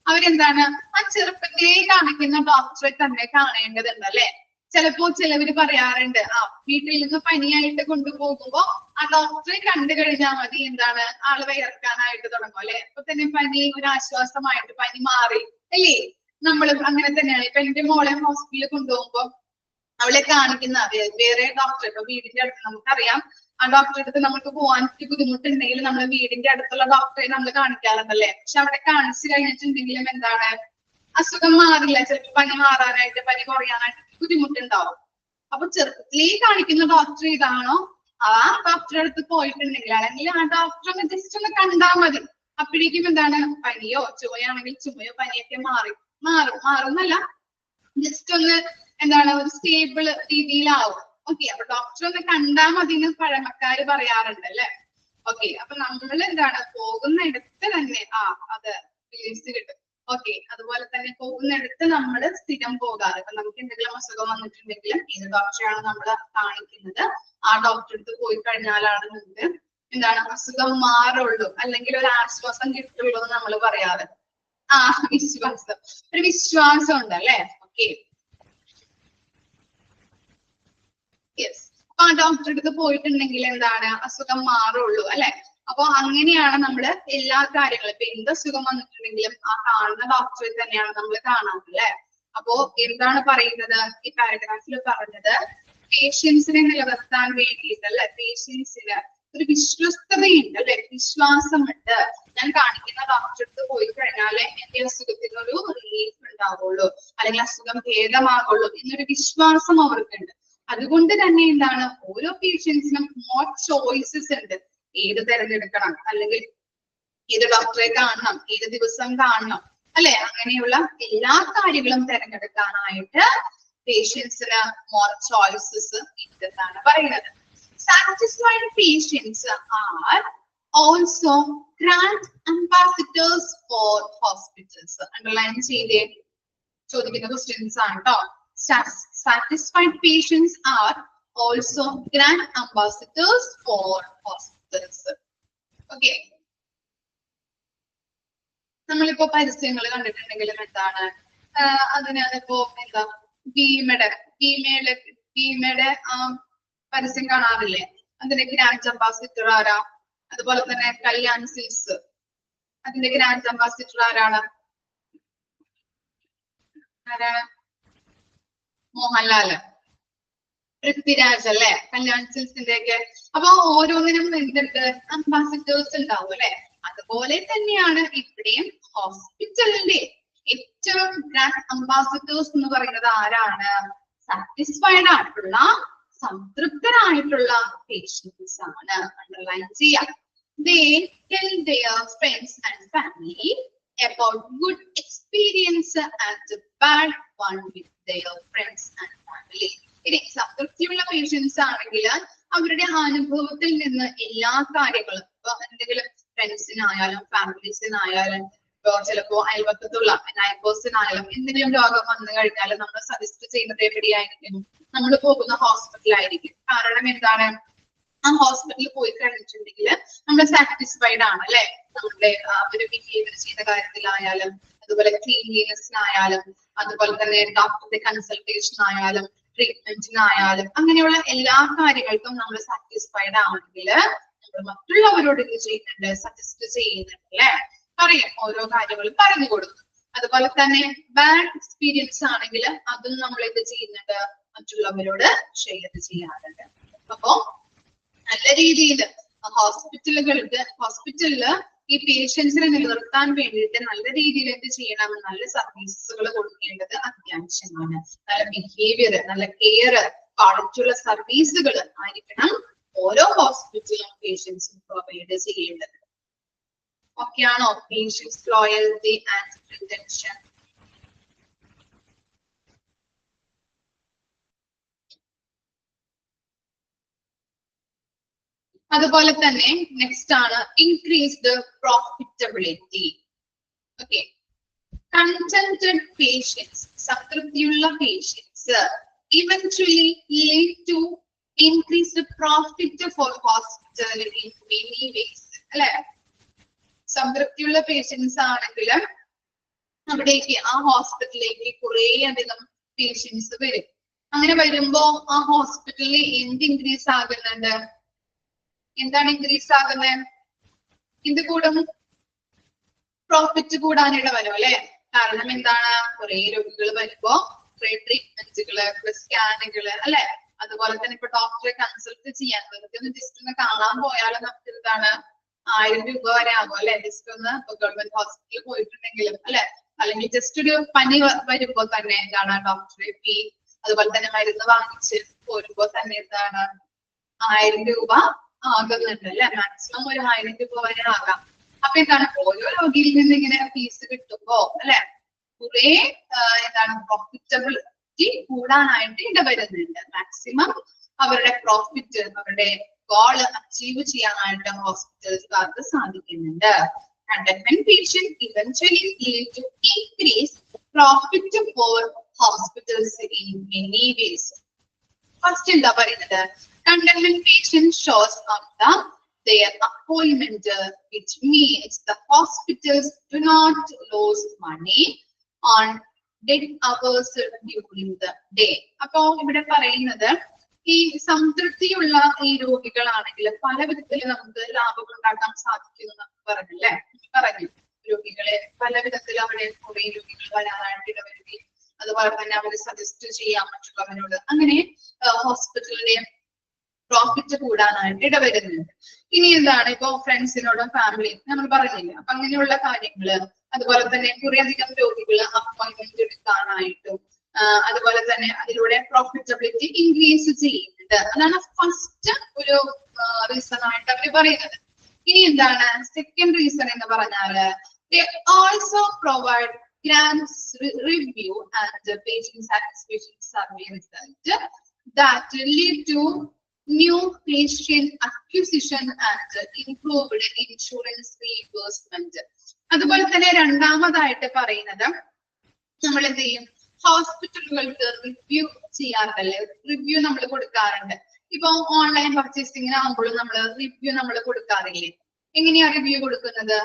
[SPEAKER 1] അവരെന്താണ്, ആ ചെറുപ്പത്തിലേ കാണിക്കുന്ന ഡോക്ടറെ തന്നെ കാണേണ്ടതുണ്ട്, അല്ലെ? ചിലപ്പോ ചിലവര് പറയാറുണ്ട്, വീട്ടിൽ നിന്ന് പനിയായിട്ട് കൊണ്ടുപോകുമ്പോ ആ ഡോക്ടറെ കണ്ടു കഴിഞ്ഞാൽ മതി, എന്താണ്, ആള് വിയർക്കാനായിട്ട് തുടങ്ങും, അല്ലെ? അപ്പൊ തന്നെ പനി ഒരു ആശ്വാസമായിട്ട് പനി മാറി, അല്ലേ? നമ്മളും അങ്ങനെ തന്നെയാണ്. ഇപ്പൊ എന്റെ മോളെ ഹോസ്പിറ്റലിൽ കൊണ്ടുപോകുമ്പോ അവളെ കാണിക്കുന്ന വേറെ ഡോക്ടർ, ഇപ്പൊ വീടിന്റെ അടുത്ത് നമുക്കറിയാം, ആ ഡോക്ടറെ അടുത്ത് നമുക്ക് പോകാൻ ബുദ്ധിമുട്ടുണ്ടെങ്കിൽ നമ്മൾ വീടിന്റെ അടുത്തുള്ള ഡോക്ടറെ നമ്മൾ കാണിക്കാറുണ്ടല്ലേ? പക്ഷെ അവിടെ കാണിച്ചു കഴിഞ്ഞിട്ടുണ്ടെങ്കിലും എന്താണ്, അസുഖം മാറില്ല. ചിലപ്പോൾ പനി മാറാനായിട്ട്, പനി കുറയാനായിട്ട് ബുദ്ധിമുട്ടുണ്ടാവും. അപ്പൊ ചെറുപ്പത്തിലേ കാണിക്കുന്ന ഡോക്ടർ ഇതാണോ, ആ ഡോക്ടറെ അടുത്ത് പോയിട്ടുണ്ടെങ്കിൽ, അല്ലെങ്കിൽ ആ ഡോക്ടറെ ജസ്റ്റ് ഒന്ന് കണ്ടാൽ മതി, അപ്പോഴേക്കും എന്താണ്, പനിയോ ചുമയാണെങ്കിൽ ചുമയോ പനിയൊക്കെ മാറുന്നല്ല, ജസ്റ്റ് ഒന്ന് എന്താണ്, ഒരു സ്റ്റേബിൾ രീതിയിലാവും. ഓക്കെ, അപ്പൊ ഡോക്ടർ ഒന്ന് കണ്ടാൽ മതി എന്ന് പഴമക്കാര് പറയാറുണ്ട്, അല്ലെ? ഓക്കെ, അപ്പൊ നമ്മൾ എന്താണ്, പോകുന്നിടത്ത് തന്നെ അത് റിലീസ് കിട്ടും. ഓക്കെ, അതുപോലെ തന്നെ പോകുന്നിടത്ത് നമ്മൾ സ്ഥിരം പോകാറ്. ഇപ്പൊ നമുക്ക് എന്തെങ്കിലും അസുഖം വന്നിട്ടുണ്ടെങ്കിൽ ഏത് ഡോക്ടറെയാണ് നമ്മൾ കാണിക്കുന്നത്, ആ ഡോക്ടറെ അടുത്ത് പോയി കഴിഞ്ഞാലാണ് നമുക്ക് എന്താണ്, അസുഖം മാറുള്ളൂ, അല്ലെങ്കിൽ ഒരു ആശ്വാസം കിട്ടുള്ളൂ എന്ന് നമ്മൾ പറയാറ്. വിശ്വാസം, ഒരു വിശ്വാസം ഉണ്ട്, അല്ലെ? Okay, yes. അപ്പൊ ആ ഡോക്ടറെ അടുത്ത് പോയിട്ടുണ്ടെങ്കിൽ എന്താണ്, അസുഖം മാറുള്ളൂ, അല്ലെ? അപ്പൊ അങ്ങനെയാണ് നമ്മള് എല്ലാ കാര്യങ്ങളും, ഇപ്പൊ എന്ത് അസുഖം വന്നിട്ടുണ്ടെങ്കിലും ആ കാണുന്ന ഡോക്ടറെ തന്നെയാണ് നമ്മൾ കാണാറ്, അല്ലെ? അപ്പോ എന്താണ് പറയുന്നത് ഈ പാരഗ്രാഫിൽ പറഞ്ഞത്? പേഷ്യൻസിനെ നിലനിർത്താൻ വേണ്ടിയിട്ട്, അല്ലെ, പേഷ്യൻസിന് ഒരു വിശ്വസ്തതയുണ്ട്, അല്ലെ? വിശ്വാസമുണ്ട്. ഞാൻ കാണിക്കുന്ന ഡോക്ടറെ അടുത്ത് പോയി കഴിഞ്ഞാല് എന്റെ അസുഖത്തിന് ഒരു റിലീഫ് ഉണ്ടാവുള്ളൂ, അല്ലെങ്കിൽ അസുഖം ഭേദമാകുള്ളൂ എന്നൊരു വിശ്വാസം അവർക്കുണ്ട്. അതുകൊണ്ട് തന്നെ എന്താണ്, ഓരോ പേഷ്യൻസിനും മോർ ചോയ്സസ് ഉണ്ട്. ഏത് തിരഞ്ഞെടുക്കണം, അല്ലെങ്കിൽ ഏത് ഡോക്ടറെ കാണണം, ഏത് ദിവസം കാണണം, അല്ലെ? അങ്ങനെയുള്ള എല്ലാ കാര്യങ്ങളും തിരഞ്ഞെടുക്കാനായിട്ട് പേഷ്യൻസിന് മോർ ചോയ്സസ് ഉണ്ടെന്നാണ് പറയുന്നത്. Satisfied patients are also grand ambassadors for hospitals. Underline ചെയ്തേ, ചോദിക്കുന്ന ക്വസ്റ്റ്യൻസ് ആണ് കേട്ടോ. Satisfied patients are also grand ambassadors for hospitals. Okay. നമ്മളിപ്പോ പരസ്യങ്ങൾ കണ്ടിട്ടുണ്ടെങ്കിലും എന്താണ്, അതിനകത്തിപ്പോ എന്താ, ഭീമയുടെ പരസ്യം കാണാറില്ലേ? അതിന്റെ ഗ്രാൻഡ് അംബാസിഡർ ആരാ? അതുപോലെ തന്നെ കല്യാൺ സിൽക്സ്, അതിന്റെ ഗ്രാൻഡ് അംബാസിഡർ ആരാണ്? മോഹൻലാല്, പൃഥ്വിരാജ്, അല്ലെ? കല്യാൺ സിൽക്സിന്റെ ഒക്കെ. അപ്പൊ ഓരോന്നിനും എന്തുണ്ട്, അംബാസിഡേഴ്സ് ഉണ്ടാവും, അല്ലെ? അതുപോലെ തന്നെയാണ് ഇവിടെയും ഹോസ്പിറ്റലിന്റെ ഏറ്റവും ഗ്രാൻഡ് അംബാസിഡേഴ്സ് എന്ന് പറയുന്നത് ആരാണ്? സാറ്റിസ്ഫൈഡ് ആയിട്ടുള്ള, സംതൃപ്തരായിട്ടുള്ള പേഷ്യൻസ് ആണ്. അണ്ടർലൈൻ ചെയ്യാം. They tell their friends and family about good experience and bad one with their friends and family. ഇനി സംതൃപ്തിയുള്ള പേഷ്യൻസ് ആണെങ്കിൽ അവരുടെ അനുഭവത്തിൽ നിന്ന് എല്ലാ കാര്യങ്ങളും, ഇപ്പൊ എന്തെങ്കിലും ഫ്രണ്ട്സിനായാലും ഫാമിലീസിനായാലും, ഇപ്പൊ ചിലപ്പോ അയൽവക്കത്തുള്ള നൈബേഴ്സിനായാലും എന്തെങ്കിലും രോഗം വന്നു കഴിഞ്ഞാൽ നമ്മൾ സജസ്റ്റ് ചെയ്യുന്നത് എവിടെയായിരിക്കും? നമ്മൾ പോകുന്ന ഹോസ്പിറ്റലായിരിക്കും. കാരണം എന്താണ്, ആ ഹോസ്പിറ്റലിൽ പോയി കഴിഞ്ഞിട്ടുണ്ടെങ്കിൽ നമ്മൾ സാറ്റിസ്ഫൈഡ് ആണ്, അല്ലെ? നമ്മുടെ ഒരു ബിഹേവിയർ ചെയ്യുന്ന കാര്യത്തിലായാലും, അതുപോലെ ക്ലീൻലിനെസ്സിനായാലും, അതുപോലെ തന്നെ ഡോക്ടറുടെ കൺസൾട്ടേഷൻ ആയാലും, ട്രീറ്റ്മെന്റിനായാലും, അങ്ങനെയുള്ള എല്ലാ കാര്യങ്ങൾക്കും നമ്മൾ സാറ്റിസ്ഫൈഡ് ആണെങ്കിൽ നമ്മൾ മറ്റുള്ളവരോട് എന്ത് ചെയ്യുന്നുണ്ട്? സജസ്റ്റ് ചെയ്യുന്നുണ്ട്, അല്ലെ? പറയും, ഓരോ കാര്യങ്ങളും പറഞ്ഞു കൊടുക്കും. അതുപോലെ തന്നെ ബാഡ് എക്സ്പീരിയൻസ് ആണെങ്കിൽ അതും നമ്മൾ എന്ത് ചെയ്യുന്നുണ്ട്? മറ്റുള്ളവരോട് ഷെയർ ചെയ്യാറുണ്ട്. അപ്പോ നല്ല രീതിയിൽ ഹോസ്പിറ്റലില് ഈ പേഷ്യൻസിനെ നിലനിർത്താൻ വേണ്ടിയിട്ട് നല്ല രീതിയിൽ എന്ത് ചെയ്യണം, നല്ല സർവീസുകൾ കൊടുക്കേണ്ടത് അത്യാവശ്യമാണ്. നല്ല ബിഹേവിയർ, നല്ല കെയർ, ക്വാളിറ്റിയുള്ള സർവീസുകൾ ആയിരിക്കണം ഓരോ ഹോസ്പിറ്റലും പേഷ്യൻസിന് പ്രൊവൈഡ് ചെയ്യേണ്ടത്. ഓക്കെയാണോ? Patients loyalty and retention. അതുപോലെ തന്നെ നെക്സ്റ്റ് ആണ് increased profitability. Okay, contented patients, സംതൃപ്തിയുള്ള patients eventually lead to increased profit for hospital in many ways. അല്ലെ, സംതൃപ്തിയുള്ള പേഷ്യൻസ് ആണെങ്കിൽ അവിടേക്ക് ആ ഹോസ്പിറ്റലിലേക്ക് കുറെ അധികം പേഷ്യൻസ് വരും. അങ്ങനെ വരുമ്പോ ആ ഹോസ്പിറ്റലിൽ എന്ത് ഇൻക്രീസ് ആകുന്നുണ്ട്? എന്താണ് ഇൻക്രീസ് ആകുന്നത്? എന്ത് കൂടും? പ്രോഫിറ്റ് കൂടാനിട വരും അല്ലെ. കാരണം എന്താണ്? കുറെ രോഗികൾ വരുമ്പോ കുറെ ട്രീറ്റ്മെന്റുകള്, സ്കാനുകള് അല്ലെ. അതുപോലെ തന്നെ ഇപ്പൊ ഡോക്ടറെ കൺസൾട്ട് ചെയ്യാൻ വെറുതെ ജസ്റ്റ് ഒന്ന് കാണാൻ പോയാലും നമുക്ക് എന്താണ് 1000 രൂപ വരെ ആകും അല്ലെ. ജസ്റ്റ് ഒന്ന് ഇപ്പൊ ഗവൺമെന്റ് ഹോസ്പിറ്റലിൽ പോയിട്ടുണ്ടെങ്കിലും അല്ലെ, അല്ലെങ്കിൽ ജസ്റ്റ് ഒരു പനി വരുമ്പോ തന്നെ എന്താണ് ഡോക്ടറെ ഫീ, അതുപോലെ തന്നെ മരുന്ന് വാങ്ങിച്ച് പോരുമ്പോ തന്നെ എന്താണ് 1000 രൂപ ആകുന്നുണ്ട് അല്ലെ. മാക്സിമം ഒരു 1000 രൂപ വരെ ആകാം. അപ്പൊ എന്താണ് ഓരോ രോഗിയിൽ നിന്ന് ഇങ്ങനെ ഫീസ് കിട്ടുമ്പോ അല്ലെ കുറെ എന്താണ് പ്രോഫിറ്റബിലിറ്റി കൂടാനായിട്ട് ഇടവരുന്നുണ്ട്. മാക്സിമം അവരുടെ പ്രോഫിറ്റ്, അവരുടെ ഗോള് അച്ചീവ് ചെയ്യാനായിട്ട് ഹോസ്പിറ്റൽസുകാർക്ക് സാധിക്കുന്നുണ്ട്. Containment patient eventually lead to increase profit for hospitals in many ways. First എന്താ പറയുന്നത്? Containment patient shows up their appointment, which means the hospitals do not lose money on dead hours during the day. അപ്പോ ഇവിടെ പറയുന്നത് ഈ സംതൃപ്തിയുള്ള ഈ രോഗികളാണെങ്കിൽ പല വിധത്തിൽ നമുക്ക് ലാഭം ഉണ്ടാക്കാൻ സാധിക്കുന്നു പറഞ്ഞല്ലേ. പറഞ്ഞു രോഗികളെ പല വിധത്തിൽ അവിടെ കുറെ രോഗികൾ വരാനായിട്ട് ഇടവരുത്തി, അതുപോലെ തന്നെ അവർ സജസ്റ്റ് ചെയ്യാൻ മറ്റുള്ളവരോട്, അങ്ങനെ ഹോസ്പിറ്റലിലെ പ്രോഫിറ്റ് കൂടാനായിട്ട് ഇടവരുന്നുണ്ട്. ഇനി എന്താണ് ഇപ്പൊ ഫ്രണ്ട്സിനോടും ഫാമിലിയും നമ്മൾ പറഞ്ഞില്ല. അപ്പൊ അങ്ങനെയുള്ള കാര്യങ്ങള്, അതുപോലെ തന്നെ കുറെ അധികം രോഗികൾ അപ്പോയിന്റ്മെന്റ് എടുക്കാനായിട്ടും അതുപോലെ തന്നെ അതിലൂടെ പ്രോഫിറ്റബിലിറ്റി ഇൻക്രീസ് ചെയ്യുന്നുണ്ട്. അതാണ് ഫസ്റ്റ് ഒരു റീസൺ ആയിട്ട് അവർ പറയുന്നത്. ഇനി എന്താണ് സെക്കൻഡ് റീസൺ എന്ന് പറഞ്ഞാല് they also provide grants review and patient satisfaction survey result that lead to new patient acquisition and improved insurance reimbursement. അതുപോലെ തന്നെ രണ്ടാമതായിട്ട് പറയുന്നത് നമ്മൾ എന്ത് ചെയ്യും, ഹോസ്പിറ്റലുകൾക്ക് റിവ്യൂ ചെയ്യാറുണ്ടല്ലേ. റിവ്യൂ നമ്മൾ കൊടുക്കാറുണ്ട്. ഇപ്പൊ ഓൺലൈൻ പർച്ചേസിംഗിന് ആകുമ്പോഴും നമ്മൾ റിവ്യൂ നമ്മൾ കൊടുക്കാറില്ലേ? എങ്ങനെയാ റിവ്യൂ കൊടുക്കുന്നത്?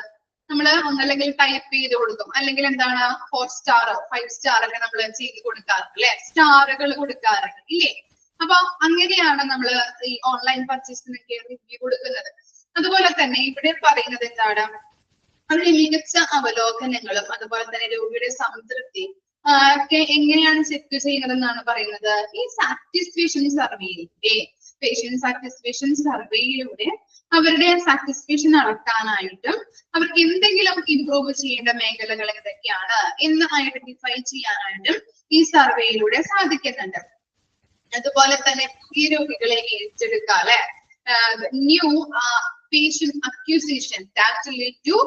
[SPEAKER 1] നമ്മൾ ഒന്നല്ലെങ്കിൽ ടൈപ്പ് ചെയ്ത് കൊടുക്കും, അല്ലെങ്കിൽ എന്താണ് 4 സ്റ്റാർ 5 സ്റ്റാർ ഒക്കെ നമ്മൾ ചെയ്ത് കൊടുക്കാറുണ്ട് അല്ലെ. സ്റ്റാറുകൾ കൊടുക്കാറുണ്ട് ഇല്ലേ? അപ്പൊ അങ്ങനെയാണ് നമ്മൾ ഈ ഓൺലൈൻ പർച്ചേസിനൊക്കെ റിവ്യൂ കൊടുക്കുന്നത്. അതുപോലെ തന്നെ ഇവിടെ പറയുന്നത് എന്താണ്, അവരുടെ മികച്ച അവലോകനങ്ങളും അതുപോലെ തന്നെ രോഗിയുടെ സംതൃപ്തി ഒക്കെ എങ്ങനെയാണ് ചെക്ക് ചെയ്യുന്നതെന്നാണ് പറയുന്നത്. ഈ സാറ്റിസ്ഫാക്ഷൻ സർവേയിലൂടെ, പേഷ്യന്റ് സാറ്റിസ്ഫാക്ഷൻ സർവേയിലൂടെ അവരുടെ സാറ്റിസ്ഫാക്ഷൻ അളക്കാനായിട്ടും അവർക്ക് എന്തെങ്കിലും ഇംപ്രൂവ് ചെയ്യേണ്ട മേഖലകൾ ഏതൊക്കെയാണ് എന്ന് ഐഡന്റിഫൈ ചെയ്യാനായിട്ടും ഈ സർവേയിലൂടെ സാധിക്കുന്നുണ്ട്. അതുപോലെ തന്നെ പുതിയ രോഗികളെ ഏറ്റെടുക്കുക അല്ലെ. New patient acquisition, that lead to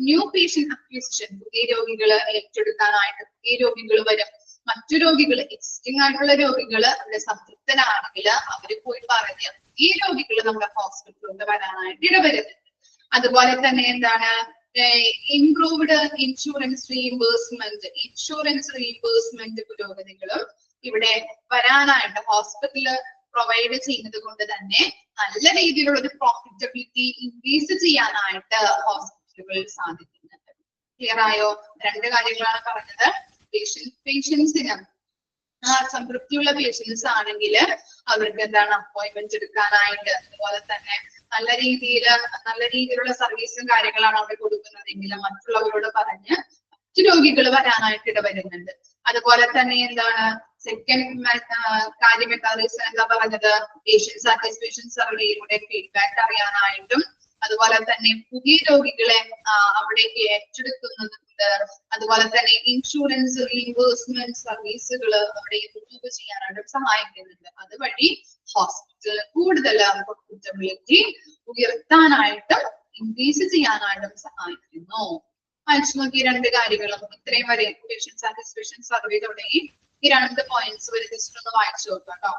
[SPEAKER 1] new patient acquisition. പുതിയ രോഗികള് ഏറ്റെടുക്കാനായിട്ട് പുതിയ രോഗികൾ വരും. മറ്റു രോഗികൾ, എക്സിസ്റ്റിംഗ് ആയിട്ടുള്ള രോഗികൾ അവിടെ സംതൃപ്തരാണെങ്കിൽ അവര് പോയി പറഞ്ഞ് ഈ രോഗികൾ നമ്മുടെ ഹോസ്പിറ്റലിൽ വരാനായിട്ട് ഇടവരുന്നുണ്ട്. അതുപോലെ തന്നെ എന്താണ് improved insurance reimbursement, insurance reimbursement പുരോഗതികളും ഇവിടെ വരാനായിട്ട് ഹോസ്പിറ്റല് പ്രൊവൈഡ് ചെയ്യുന്നത് കൊണ്ട് തന്നെ നല്ല രീതിയിലുള്ള ഒരു പ്രോഫിറ്റബിലിറ്റി ഇൻക്രീസ് ചെയ്യാനായിട്ട് ഹോസ്പിറ്റലുകൾ സാധിക്കുന്നുണ്ട്. ക്ലിയർ ആയോ? രണ്ട് കാര്യങ്ങളാണ് പറഞ്ഞത്. പേഷ്യൻസിന് സംതൃപ്തിയുള്ള പേഷ്യൻസ് ആണെങ്കിൽ അവർക്ക് എന്താണ് അപ്പോയിന്റ്മെന്റ് എടുക്കാനായിട്ട്, അതുപോലെ തന്നെ നല്ല രീതിയിലുള്ള സർവീസും കാര്യങ്ങളാണ് അവിടെ കൊടുക്കുന്നതെങ്കിൽ മറ്റുള്ളവരോട് പറഞ്ഞ് മറ്റു രോഗികൾ വരാനായിട്ട് ഇടവരുന്നുണ്ട്. അതുപോലെ തന്നെ എന്താണ് സെക്കൻഡ് കാര്യം എന്താ പറഞ്ഞത്, പേഷ്യന്റ് സാറ്റിസ്ഫാക്ഷൻ സർവേയിലൂടെ ഫീഡ്ബാക്ക് അറിയാനായിട്ടും അതുപോലെ തന്നെ പുതിയ രോഗികളെ അവിടേക്ക് ഏറ്റെടുക്കുന്നതുണ്ട്. അതുപോലെ തന്നെ ഇൻഷുറൻസ് റീഇംബേഴ്സ്മെന്റ് സർവീസുകൾ അവിടെ ഇംപ്രൂവ് ചെയ്യാനായിട്ട് സഹായിക്കുന്നുണ്ട്. അതുവഴി ഹോസ്പിറ്റലിന് കൂടുതൽ പ്രൊഫിറ്റബിലിറ്റി ഉയർത്താനായിട്ടും ഇൻക്രീസ് ചെയ്യാനായിട്ടും സഹായിക്കുന്നു. വായിച്ചു നോക്കി രണ്ട് കാര്യങ്ങളും ഇത്രയും വരെ പേഷ്യന്റ് സാറ്റിസ്ഫാക്ഷൻ സർവേ തുടങ്ങി ഈ രണ്ട് പോയിന്റ്സ് വരെ ജസ്റ്റ് ഒന്ന് വായിച്ചു നോക്കാം കേട്ടോ.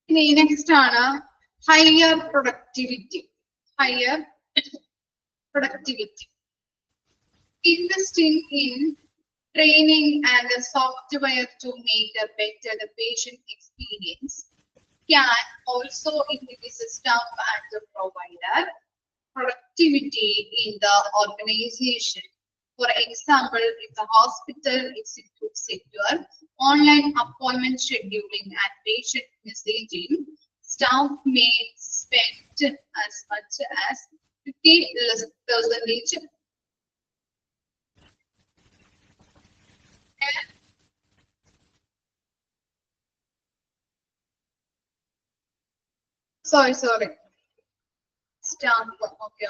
[SPEAKER 1] ഇനി നെക്സ്റ്റ് ആണ് higher productivity. Higher productivity. Investing in training and the software to make a better the patient experience can also increase the staff and the provider productivity in the organization. For example, if the hospital institutes secure online appointment scheduling and patient messaging, staff may spend as much as 50% sorry staff okay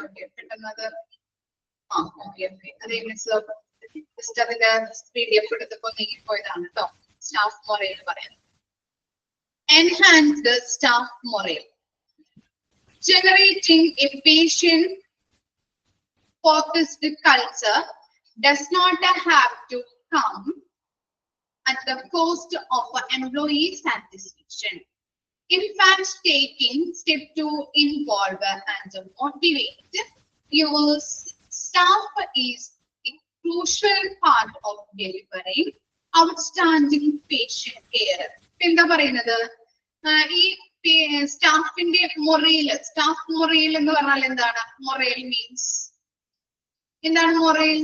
[SPEAKER 1] another okay അതേ miss അതിന്റെ PDF എടുത്തപ്പോൾ നീങ്ങി പോയതാണ് കേട്ടോ. Staff മൊറേൽ പറയാം. Enhance the staff morale. Generating a patient-focused culture does not have to come at the cost of employee satisfaction. In fact, taking steps to involve and motivate your staff is a crucial part of delivering outstanding patient care. എന്താ പറയുന്നത്? ഈ സ്റ്റാഫിന്റെ മൊറേൽ, staff മൊറേൽ എന്ന് പറഞ്ഞാൽ എന്താണ്? മൊറേൽ means എന്താണ്? മൊറേൽ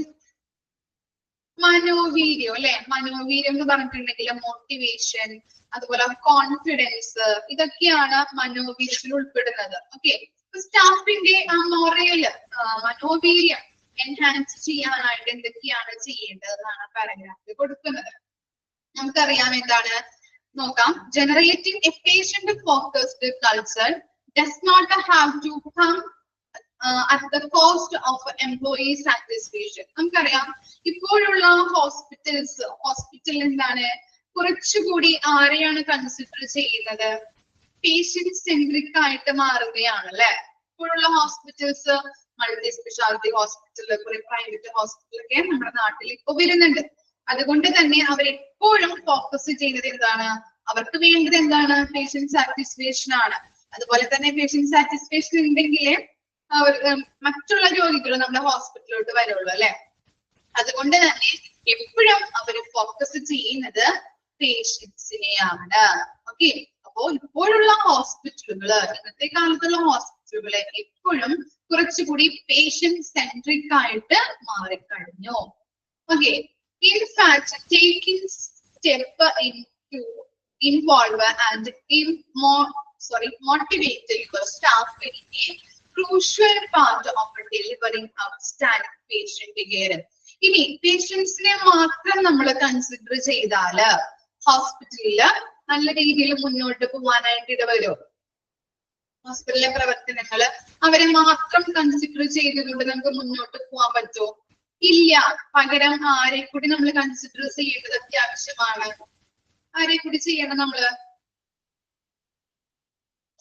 [SPEAKER 1] മനോവീര്യം അല്ലെ? മനോവീര്യം എന്ന് പറഞ്ഞിട്ടുണ്ടെങ്കിൽ മോട്ടിവേഷൻ, അതുപോലെ കോൺഫിഡൻസ്, ഇതൊക്കെയാണ് മനോവീര്യത്തിൽ ഉൾപ്പെടുന്നത്. ഓക്കെ, സ്റ്റാഫിന്റെ ആ മൊറേല്, മനോവീര്യം എൻഹാൻസ് ചെയ്യാനായിട്ട് എന്തൊക്കെയാണ് ചെയ്യേണ്ടതെന്നാണ് പാരഗ്രാഫിൽ കൊടുക്കുന്നത്. നമുക്കറിയാം എന്താണ് നോക്കാം. Generating a patient focused culture does not have to come at the cost of employee satisfaction. നമുക്കറിയാം ഇപ്പോഴുള്ള ഹോസ്പിറ്റൽ എന്താണ് കുറച്ചുകൂടി ആരെയാണ് കൺസിഡർ ചെയ്യുന്നത്? പേഷ്യന്റ് സെൻട്രിക് ആയിട്ട് മാറുകയാണ് അല്ലെ? ഇപ്പോഴുള്ള ഹോസ്പിറ്റൽസ് മൾട്ടി സ്പെഷ്യാലിറ്റി ഹോസ്പിറ്റൽ, കുറെ പ്രൈവറ്റ് ഹോസ്പിറ്റലൊക്കെ നമ്മുടെ നാട്ടിൽ ഇപ്പൊ വരുന്നുണ്ട്. അതുകൊണ്ട് തന്നെ അവരെപ്പോഴും ഫോക്കസ് ചെയ്യുന്നത് എന്താണ്, അവർക്ക് വേണ്ടത് എന്താണ്, പേഷ്യന്റ് സാറ്റിസ്ഫാക്ഷൻ ആണ്. അതുപോലെ തന്നെ പേഷ്യന്റ് സാറ്റിസ്ഫാക്ഷൻ ഉണ്ടെങ്കിലേ അവർ മറ്റുള്ള രോഗികൾ നമ്മുടെ ഹോസ്പിറ്റലിലോട്ട് വരുള്ളൂ അല്ലെ. അതുകൊണ്ട് തന്നെ എപ്പോഴും അവർ ഫോക്കസ് ചെയ്യുന്നത് പേഷ്യൻസിനെയാണ്. ഓക്കെ, അപ്പോ ഇപ്പോഴുള്ള ഹോസ്പിറ്റലുകൾ, ഇന്നത്തെ കാലത്തുള്ള ഹോസ്പിറ്റലുകളെ എപ്പോഴും കുറച്ചുകൂടി പേഷ്യന്റ് സെൻട്രിക് ആയിട്ട് മാറിക്കഴിഞ്ഞു. Okay, in fact taking step into involve and motivate your staff in a crucial part of delivering outstanding patient care. ഇനി പേഷ്യൻസിനെ മാത്രം നമ്മൾ കൺസിഡർ ചെയ്താല് ഹോസ്പിറ്റലില് നല്ല രീതിയിൽ മുന്നോട്ട് പോവാനായിട്ട് ഇടവരും. ഹോസ്പിറ്റലിലെ പ്രവർത്തനങ്ങള് അവരെ മാത്രം കൺസിഡർ ചെയ്തുകൊണ്ട് നമുക്ക് മുന്നോട്ട് പോകാൻ പറ്റുമോ? ഇല്ല. പകരം ആരെ കൂടി നമ്മൾ കൺസിഡർ ചെയ്യേണ്ടത് അത്യാവശ്യമാണ്. ആരെ കൂടി ചെയ്യണം നമ്മള്?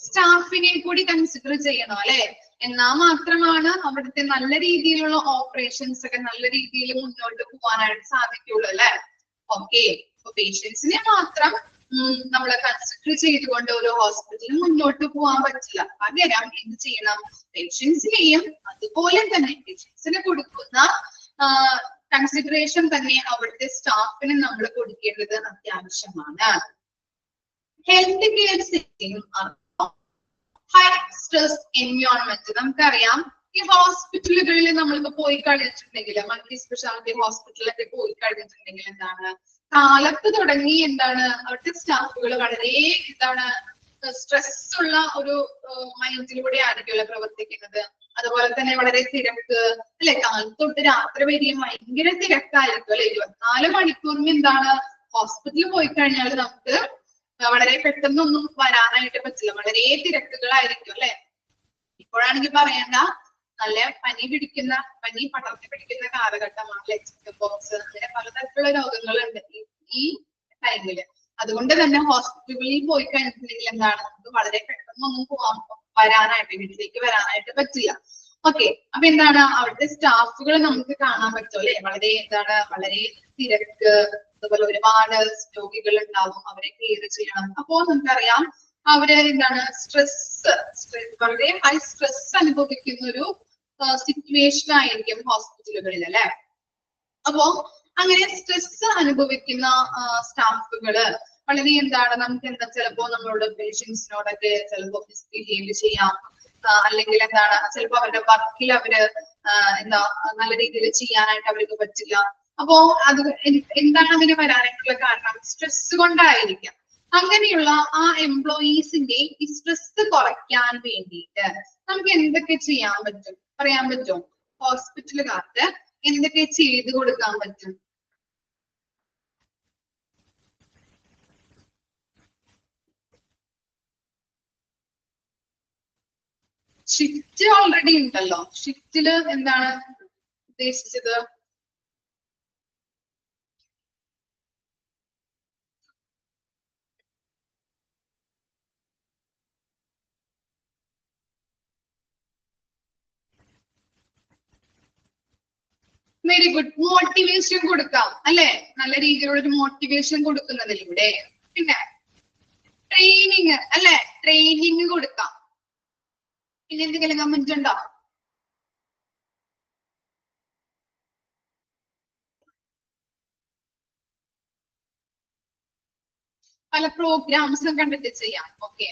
[SPEAKER 1] സ്റ്റാഫിനെ കൂടി കൺസിഡർ ചെയ്യണം അല്ലെ. എന്നാൽ മാത്രമാണ് അവിടുത്തെ നല്ല രീതിയിലുള്ള ഓപ്പറേഷൻസ് ഒക്കെ നല്ല രീതിയിൽ മുന്നോട്ട് പോകാനായിട്ട് സാധിക്കുള്ളൂ അല്ലെ. ഓക്കെ, അപ്പൊ പേഷ്യൻസിനെ മാത്രം നമ്മൾ കൺസിഡർ ചെയ്തുകൊണ്ട് ഒരു ഹോസ്പിറ്റലിൽ മുന്നോട്ട് പോകാൻ പറ്റില്ല. പകരം എന്ത് ചെയ്യണം? പേഷ്യൻസിനെയും അതുപോലെ തന്നെ പേഷ്യൻസിന് കൊടുക്കുന്ന കൺസിഡറേഷൻ തന്നെ അവിടുത്തെ സ്റ്റാഫിന് നമ്മൾ കൊടുക്കേണ്ടത് അത്യാവശ്യമാണ്. Health care setting high stress environment. നമുക്കറിയാം ഈ ഹോസ്പിറ്റലുകളിൽ നമ്മളിപ്പോ പോയി കഴിഞ്ഞിട്ടുണ്ടെങ്കിൽ, മൾട്ടി സ്പെഷ്യാലിറ്റി ഹോസ്പിറ്റലൊക്കെ പോയി കഴിഞ്ഞിട്ടുണ്ടെങ്കിൽ എന്താണ്, കാലത്ത് തുടങ്ങി എന്താണ് അവിടുത്തെ സ്റ്റാഫുകൾ വളരെ സ്ട്രെസ് ഉള്ള ഒരു മൈൻഡിലൂടെ ആയിരിക്കുമല്ലോ പ്രവർത്തിക്കുന്നത്. അതുപോലെ തന്നെ വളരെ തിരക്ക് അല്ലെ, കാലത്ത് തൊട്ട് രാത്രി വരെയും ഭയങ്കര തിരക്കായിരിക്കും അല്ലെ. 24 മണിക്കൂറും എന്താണ് ഹോസ്പിറ്റലിൽ പോയി കഴിഞ്ഞാൽ നമുക്ക് വളരെ പെട്ടെന്നൊന്നും വരാനായിട്ട് പറ്റില്ല. വളരെ തിരക്കുകളായിരിക്കും അല്ലെ. ഇപ്പോഴാണെങ്കിൽ പറയണ്ട, നല്ല പനി പടർത്തി പിടിക്കുന്ന കാലഘട്ടമാണ് അല്ലെ. ചിക്കൻ ബോക്സ് അങ്ങനെ പലതരത്തിലുള്ള രോഗങ്ങളുണ്ട് ഈ ടൈമില്. അതുകൊണ്ട് തന്നെ ഹോസ്പിറ്റലുകളിൽ പോയി കഴിഞ്ഞിട്ടുണ്ടെങ്കിൽ എന്താണ് നമുക്ക് വളരെ പെട്ടെന്നൊന്നും വരാനായിട്ട് വീട്ടിലേക്ക് വരാനായിട്ട് പറ്റില്ല. ഓക്കെ, അപ്പൊ എന്താണ് അവിടുത്തെ സ്റ്റാഫുകൾ നമുക്ക് കാണാൻ പറ്റും അല്ലെ. വളരെ തിരക്ക്, അതുപോലെ ഒരുപാട് രോഗികൾ ഉണ്ടാവും, അവരെ കെയർ ചെയ്യണം. അപ്പോ നമുക്കറിയാം അവര് സ്ട്രെസ് വളരെ ഹൈ സ്ട്രെസ് അനുഭവിക്കുന്ന ഒരു സിറ്റുവേഷൻ ആയിരിക്കും ഹോസ്പിറ്റലുകളിൽ അല്ലെ. അപ്പോ അങ്ങനെ സ്ട്രെസ് അനുഭവിക്കുന്ന സ്റ്റാഫുകള് വളരെ നമുക്ക് ചിലപ്പോ നമ്മളോട് പേഷ്യൻസിനോടൊക്കെ ചിലപ്പോ മിസ്ബിഹേവ് ചെയ്യാം, അല്ലെങ്കിൽ ചിലപ്പോ അവരുടെ വർക്കിൽ അവര് നല്ല രീതിയിൽ ചെയ്യാനായിട്ട് അവർക്ക് പറ്റില്ല. അപ്പോ അത് എന്താണ് അതിന് വരാനായിട്ടുള്ള കാരണം? സ്ട്രെസ് കൊണ്ടായിരിക്കാം. അങ്ങനെയുള്ള ആ എംപ്ലോയീസിന്റെ ഈ സ്ട്രെസ് കുറയ്ക്കാൻ വേണ്ടിയിട്ട് നമുക്ക് എന്തൊക്കെ ചെയ്യാൻ പറ്റും, പറയാൻ പറ്റും? ഹോസ്പിറ്റലുകാർക്ക് എന്തൊക്കെ ചെയ്തു കൊടുക്കാൻ പറ്റും? ഷിഫ്റ്റ് ഓൾറെഡി ഉണ്ടല്ലോ. ഷിഫ്റ്റില് എന്താണ് ഉദ്ദേശിച്ചത്? Very good. മോട്ടിവേഷൻ കൊടുക്കാം അല്ലെ. നല്ല രീതിയിലുള്ള ഒരു മോട്ടിവേഷൻ കൊടുക്കുന്നതിലൂടെ. പിന്നെ ട്രെയിനിങ് അല്ലെ, ട്രെയിനിങ് കൊടുക്കാം. പിന്നെ എന്തെങ്കിലും കമന്റ് ഉണ്ടോ? പല പ്രോഗ്രാംസും കണ്ടിട്ട് ചെയ്യാം. Okay,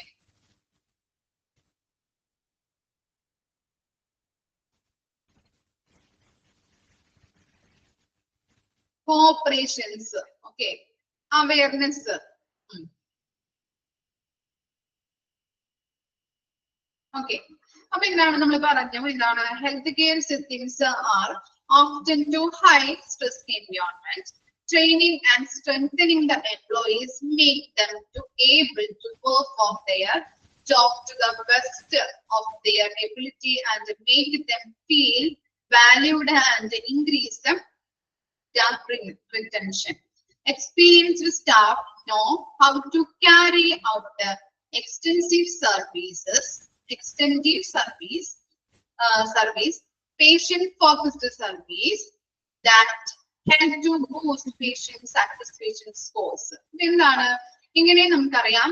[SPEAKER 1] corporations, okay, awareness. Okay, അപ്പൊ എന്താണ് നമ്മൾ പറഞ്ഞു? Health care settings are often to high stress environment. Training and strengthening the employees make them to able to perform their job to the best of their ability and make them feel valued and increase the staff retention. Experienced staff know how to carry out the extensive service patient-focused surveys that help to boost patient satisfaction scores. എന്താണ് ഇങ്ങനെ നമുക്കറിയാം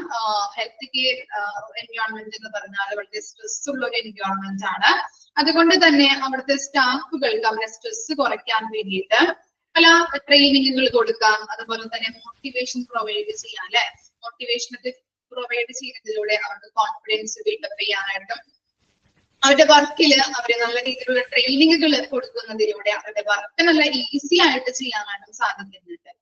[SPEAKER 1] health care environment എന്ന് പറഞ്ഞാൽ വളരെ stress ഉള്ള ഒരു environment ആണ്. അതുകൊണ്ട് തന്നെ അവിടുത്തെ സ്റ്റാഫുകൾക്ക് അവരുടെ സ്ട്രെസ് കുറയ്ക്കാൻ വേണ്ടിയിട്ട് പല ട്രെയിനിങ്ങുകൾ കൊടുക്കാം, അതുപോലെ തന്നെ മോട്ടിവേഷൻ പ്രൊവൈഡ് ചെയ്യാം അല്ലെ. മോട്ടിവേഷൻ ഒക്കെ പ്രൊവൈഡ് ചെയ്യുന്നതിലൂടെ അവർക്ക് കോൺഫിഡൻസ് ബിൽഡപ്പ് ചെയ്യാനായിട്ടും അവരുടെ വർക്കില് അവര് നല്ല രീതിയിലുള്ള ട്രെയിനിങ്ങുകൾ കൊടുക്കുന്നതിലൂടെ അവരുടെ വർക്ക് നല്ല ഈസി ആയിട്ട് ചെയ്യാനായിട്ടും സാധിക്കുന്നുണ്ട്.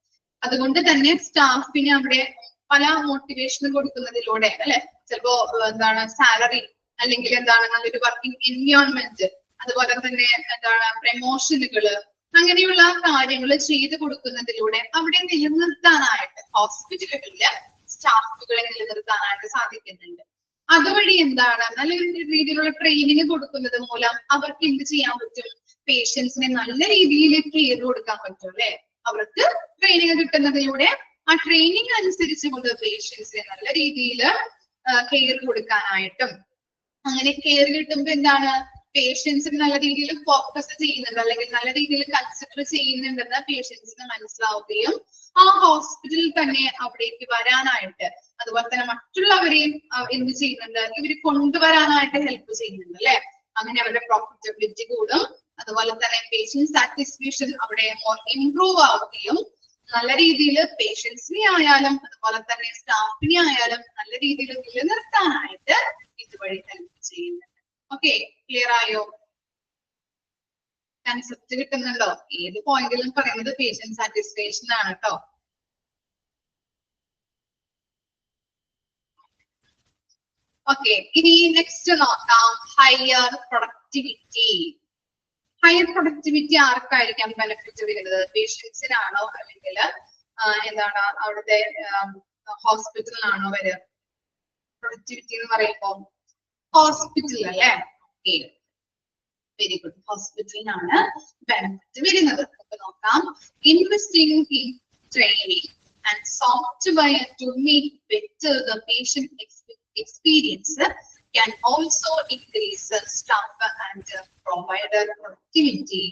[SPEAKER 1] അതുകൊണ്ട് തന്നെ സ്റ്റാഫിന് അവിടെ പല മോട്ടിവേഷൻ കൊടുക്കുന്നതിലൂടെ അല്ലെ, ചിലപ്പോ എന്താണ് സാലറി അല്ലെങ്കിൽ എന്താണ് നല്ലൊരു വർക്കിംഗ് എൻവയോൺമെന്റ്, അതുപോലെ തന്നെ എന്താണ് പ്രമോഷനുകള്, അങ്ങനെയുള്ള കാര്യങ്ങൾ ചെയ്തു കൊടുക്കുന്നതിലൂടെ അവിടെ നിലനിർത്താനായിട്ട് ഹോസ്പിറ്റലുകളില് സ്റ്റാഫുകളെ നിലനിർത്താനായിട്ട് സാധിക്കുന്നുണ്ട്. അതുവഴി എന്താണ് നല്ല രീതിയിലുള്ള ട്രെയിനിങ് കൊടുക്കുന്നത് മൂലം അവർക്ക് എന്ത് ചെയ്യാൻ പറ്റും, പേഷ്യൻസിനെ നല്ല രീതിയിൽ കെയർ കൊടുക്കാൻ പറ്റും അല്ലെ. അവർക്ക് ട്രെയിനിങ് കിട്ടുന്നതിലൂടെ ആ ട്രെയിനിങ് അനുസരിച്ച് കൊണ്ട് പേഷ്യൻസിനെ നല്ല രീതിയിൽ കെയർ കൊടുക്കാനായിട്ടും, അങ്ങനെ കെയർ കിട്ടുമ്പോ എന്താണ് പേഷ്യൻസിന് നല്ല രീതിയിൽ ഫോക്കസ് ചെയ്യുന്നുണ്ട് അല്ലെങ്കിൽ നല്ല രീതിയിൽ കൺസിഡർ ചെയ്യുന്നുണ്ടെന്ന് പേഷ്യൻസിന് മനസ്സിലാവുകയും ആ ഹോസ്പിറ്റലിൽ തന്നെ അവിടേക്ക് വരാനായിട്ട്, അതുപോലെ തന്നെ മറ്റുള്ളവരെയും എന്ത് ചെയ്യുന്നുണ്ട്, ഇവര് കൊണ്ടുവരാനായിട്ട് ഹെൽപ്പ് ചെയ്യുന്നുണ്ട് അല്ലെ. അങ്ങനെ അവരുടെ പ്രോഫിറ്റബിലിറ്റി കൂടും, അതുപോലെ തന്നെ പേഷ്യന്റ് സാറ്റിസ്ഫാക്ഷൻ അവിടെ ഇംപ്രൂവ് ആവുകയും നല്ല രീതിയിൽ പേഷ്യൻസിനെ ആയാലും അതുപോലെ തന്നെ സ്റ്റാഫിനെ ആയാലും നല്ല രീതിയിൽ നിലനിർത്താനായിട്ട് ഇതുവഴി ഹെൽപ്പ് ചെയ്യുന്നുണ്ട്. ഓക്കെ, ക്ലിയർ ആയോ? കൺസെപ്റ്റ് കിട്ടുന്നുണ്ടോ? ഏത് പോയിന്റിലും പറയുന്നത് പേഷ്യന്റ് സാറ്റിസ്ഫാക്ഷൻ ആണ് കേട്ടോ. ഓക്കെ, ഇനി നെക്സ്റ്റ് നോക്കാം ഹയർ പ്രൊഡക്ടിവിറ്റി. ഹയർ പ്രൊഡക്ടിവിറ്റി ആർക്കായിരിക്കാം ബെനിഫിറ്റ് വരുന്നത്? പേഷ്യൻസിനാണോ അല്ലെങ്കിൽ എന്താണ് അവിടുത്തെ ഹോസ്പിറ്റലിനാണോ വരിക? പ്രൊഡക്ടിവിറ്റി എന്ന് പറയുമ്പോൾ ഹോസ്പിറ്റൽ അല്ലേ? ഓക്കെ, വെരി ഗുഡ്, ഹോസ്പിറ്റലിനാണ് ബെനിഫിറ്റ് വരുന്നത്. അപ്പൊ നോക്കാം, investing in training and software to make better the patient experience can also increase staff and provider productivity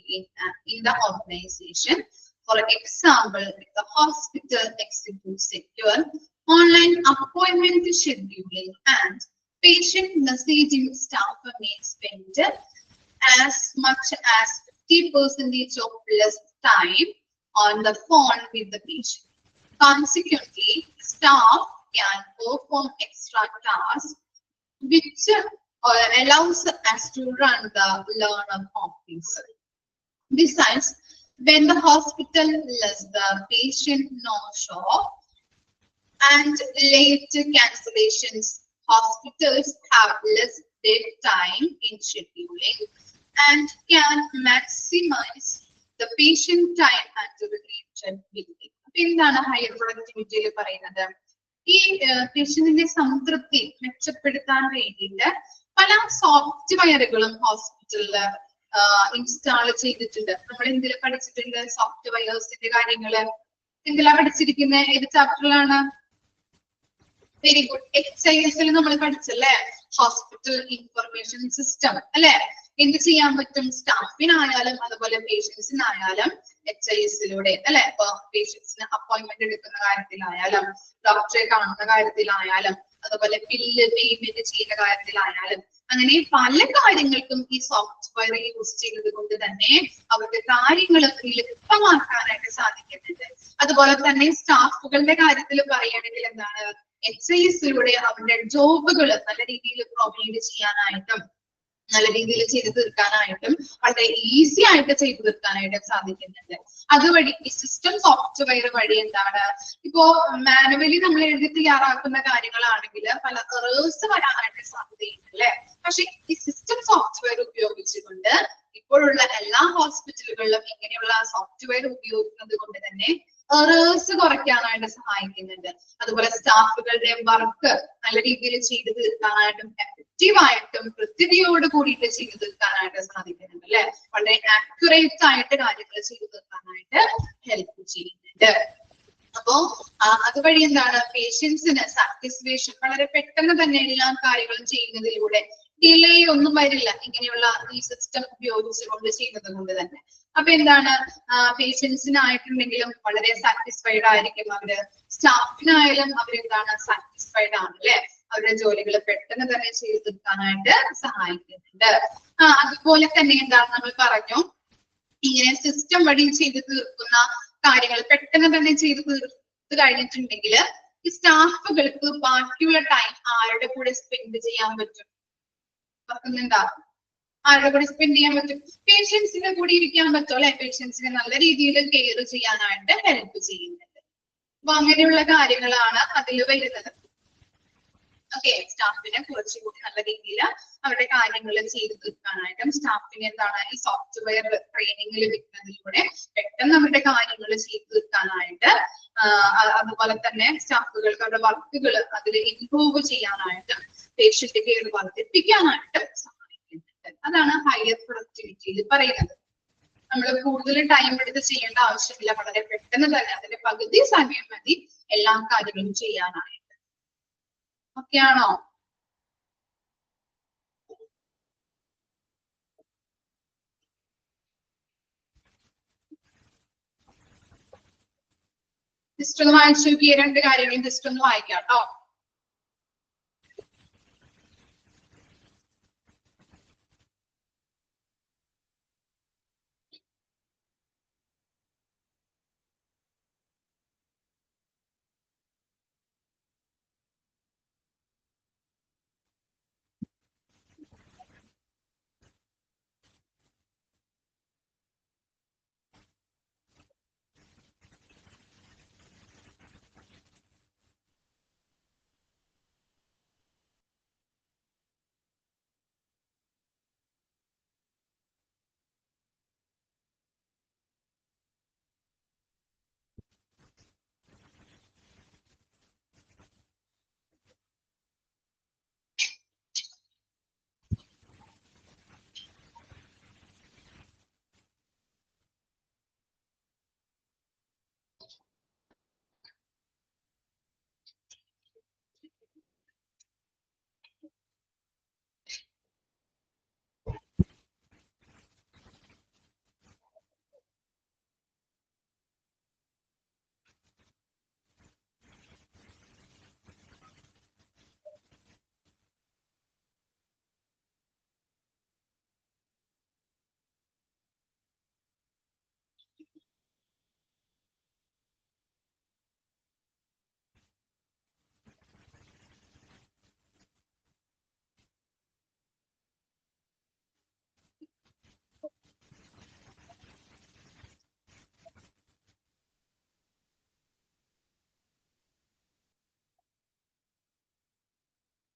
[SPEAKER 1] in the organization. For example, if the hospital executes secure online appointment scheduling and patient messaging, staff may spend as much as 50% of less time on the phone with the patient. Consequently, staff can perform extra tasks which allows us to run the learner office. Besides, when the hospital lets the patient no-show and late cancellations, hospitals have less dead time in scheduling and can maximize the patient time and reachability. എന്താണ് higher പ്രൊഡക്ടിവിറ്റിയിൽ പറയുന്നത്? ഈ പേഷ്യന്റിന്റെ സംതൃപ്തി മെച്ചപ്പെടുത്താൻ വേണ്ടിയിട്ട് പല സോഫ്റ്റ്വെയറുകളും ഹോസ്പിറ്റലില് install ചെയ്തിട്ടുണ്ട്. നമ്മൾ എന്തിൽ പഠിച്ചിട്ടുണ്ട്? സോഫ്റ്റ്വെയർസിന്റെ കാര്യങ്ങള് എന്തിലാ പഠിച്ചിരിക്കുന്നത്? ഏത് ചാപ്റ്ററിലാണ്? വെരി ഗുഡ്, HIS നമ്മൾ പഠിച്ചല്ലേ, ഹോസ്പിറ്റൽ ഇൻഫർമേഷൻ സിസ്റ്റം അല്ലെ. എന്ത് ചെയ്യാൻ പറ്റും? സ്റ്റാഫിനായാലും അതുപോലെ പേഷ്യൻസിനായാലും HIS-ലൂടെ അല്ലെ. ഇപ്പൊ പേഷ്യൻസിന് അപ്പോയിന്റ്മെന്റ് എടുക്കുന്ന കാര്യത്തിലായാലും ഡോക്ടറെ കാണുന്ന കാര്യത്തിലായാലും അതുപോലെ ബില്ല് പേയ്മെന്റ് ചെയ്യുന്ന കാര്യത്തിലായാലും അങ്ങനെ പല കാര്യങ്ങൾക്കും ഈ സോഫ്റ്റ്വെയർ യൂസ് ചെയ്യുന്നത് കൊണ്ട് തന്നെ അവരുടെ കാര്യങ്ങൾ എളുപ്പമാക്കാനായിട്ട് സാധിക്കുന്നുണ്ട്. അതുപോലെ തന്നെ സ്റ്റാഫുകളുടെ കാര്യത്തിൽ പറയുകയാണെങ്കിൽ എന്താണ്, HIS-ലൂടെ അവരുടെ ജോബുകൾ നല്ല രീതിയിൽ പ്രൊവൈഡ് ചെയ്യാനായിട്ടും നല്ല രീതിയിൽ ചെയ്തു തീർക്കാനായിട്ടും വളരെ ഈസി ആയിട്ട് ചെയ്തു തീർക്കാനായിട്ടും സാധിക്കുന്നുണ്ട്. അതുവഴി ഈ സിസ്റ്റം സോഫ്റ്റ്വെയർ വഴി എന്താണ്, ഇപ്പോ മാനുവലി നമ്മൾ എഴുതി തയ്യാറാക്കുന്ന കാര്യങ്ങളാണെങ്കിൽ പല എറേഴ്സ് വരാനായിട്ട് സാധ്യതയുണ്ട് അല്ലെ. പക്ഷെ ഈ സിസ്റ്റം സോഫ്റ്റ്വെയർ ഉപയോഗിച്ചുകൊണ്ട് ഇപ്പോഴുള്ള എല്ലാ ഹോസ്പിറ്റലുകളിലും ഇങ്ങനെയുള്ള സോഫ്റ്റ്വെയർ ഉപയോഗിക്കുന്നത് കൊണ്ട് തന്നെ എറേഴ്സ് കുറയ്ക്കാനായിട്ട് സഹായിക്കുന്നുണ്ട്. അതുപോലെ സ്റ്റാഫുകളുടെ വർക്ക് നല്ല രീതിയിൽ ചെയ്തു തീർക്കാനായിട്ടും എഫക്റ്റീവായിട്ടും കൃത്യതയോട് കൂടിയിട്ട് ചെയ്തു തീർക്കാനായിട്ട് സാധിക്കുന്നുണ്ട് അല്ലെ. വളരെ ആക്യുറേറ്റ് ആയിട്ട് കാര്യങ്ങൾ ചെയ്തു തീർക്കാനായിട്ട് ഹെൽപ്പ് ചെയ്യുന്നുണ്ട്. അപ്പോ അതുവഴി എന്താണ്, പേഷ്യൻസിന് സാറ്റിസ്ഫാക്ഷൻ വളരെ പെട്ടെന്ന് തന്നെ എല്ലാ കാര്യങ്ങളും ചെയ്യുന്നതിലൂടെ ഡിലേ ഒന്നും വരില്ല ഇങ്ങനെയുള്ള ഈ സിസ്റ്റം ഉപയോഗിച്ചുകൊണ്ട് ചെയ്യുന്നത് കൊണ്ട് തന്നെ. അപ്പൊ എന്താണ്, പേഷ്യൻസിനായിട്ടുണ്ടെങ്കിലും വളരെ സാറ്റിസ്ഫൈഡ് ആയിരിക്കും അവര്, സ്റ്റാഫിനായാലും അവരെന്താണ് സാറ്റിസ്ഫൈഡ് ആണ് അല്ലെ, അവരുടെ ജോലികൾ പെട്ടെന്ന് തന്നെ ചെയ്തു തീർക്കാനായിട്ട് സഹായിക്കുന്നുണ്ട്. അതുപോലെ തന്നെ എന്താണ് നമ്മൾ പറഞ്ഞു, ഇങ്ങനെ സിസ്റ്റം വഴി ചെയ്തു തീർക്കുന്ന കാര്യങ്ങൾ പെട്ടെന്ന് തന്നെ ചെയ്തു തീർത്ത് കഴിഞ്ഞിട്ടുണ്ടെങ്കിൽ ഈ സ്റ്റാഫുകൾക്ക് ബാക്കിയുള്ള ടൈം ആരുടെ കൂടെ സ്പെൻഡ് ചെയ്യാൻ പറ്റും? പറയുന്നുണ്ടോ? ആരുടെ കൂടെ സ്പെൻഡ് ചെയ്യാൻ പറ്റും? പേഷ്യൻസിന്റെ കൂടെ ഇരിക്കാൻ പറ്റും അല്ലെ, പേഷ്യൻസിനെ നല്ല രീതിയിൽ കെയർ ചെയ്യാനായിട്ട് ഹെൽപ്പ് ചെയ്യുന്നുണ്ട്. അപ്പൊ അങ്ങനെയുള്ള കാര്യങ്ങളാണ് അതിൽ വരുന്നത്. ഓക്കെ, സ്റ്റാഫിനെ കുറച്ചുകൂടി നല്ല രീതിയിൽ അവരുടെ കാര്യങ്ങൾ ചെയ്തു തീർക്കാനായിട്ടും സ്റ്റാഫിന് എന്താണ് ഈ സോഫ്റ്റ്വെയർ ട്രെയിനിങ് ലഭിക്കുന്നതിലൂടെ പെട്ടെന്ന് അവരുടെ കാര്യങ്ങൾ ചെയ്തു തീർക്കാനായിട്ട്, അതുപോലെ തന്നെ സ്റ്റാഫുകൾക്ക് അവരുടെ വർക്കുകൾ അതിൽ ഇംപ്രൂവ് ചെയ്യാനായിട്ട്, പേഷ്യന്റ് കെയർ വർദ്ധിപ്പിക്കാനായിട്ട് സഹായിക്കുന്നുണ്ട്. അതാണ് ഹയർ പ്രൊഡക്ടിവിറ്റിയിൽ പറയുന്നത്. നമ്മൾ കൂടുതൽ ടൈം എടുത്ത് ചെയ്യേണ്ട ആവശ്യമില്ല, വളരെ പെട്ടെന്ന് തന്നെ അതിന്റെ പകുതി സമയം മതി എല്ലാ കാര്യങ്ങളും ചെയ്യാനായിട്ട്. ഓക്കെ ആണോ? ജസ്റ്റ് ഒന്ന് വായിച്ചു നോക്കിയ രണ്ട് കാര്യങ്ങളും ജസ്റ്റ് ഒന്ന് വായിക്കാം കേട്ടോ.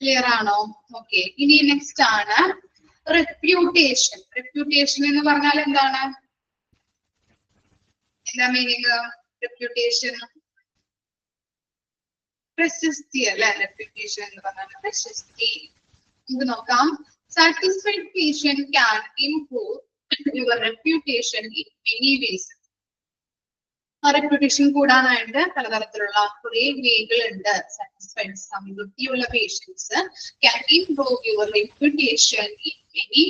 [SPEAKER 1] ക്ലിയർ ആണോ? ഓക്കെ, ഇനി നെക്സ്റ്റ് ആണ് റെപ്യൂട്ടേഷൻ. റെപ്യൂട്ടേഷൻ എന്ന് പറഞ്ഞാൽ എന്താണ്? എന്താ മീനിങ് റെപ്യൂട്ടേഷൻ? പ്രശസ്തി അല്ലെ, റെപ്യൂട്ടേഷൻ എന്ന് പറഞ്ഞാൽ പ്രശസ്തി. ഇത് നോക്കാം. Satisfied patient can improve your reputation in many ways. Reputation കൂടാനായിട്ട് പലതരത്തിലുള്ള കുറെ വേകൾ ഉണ്ട്. സാറ്റിസ്ഫൈഡ് സംതൃപ്തിയുള്ള patients can improve your reputation in many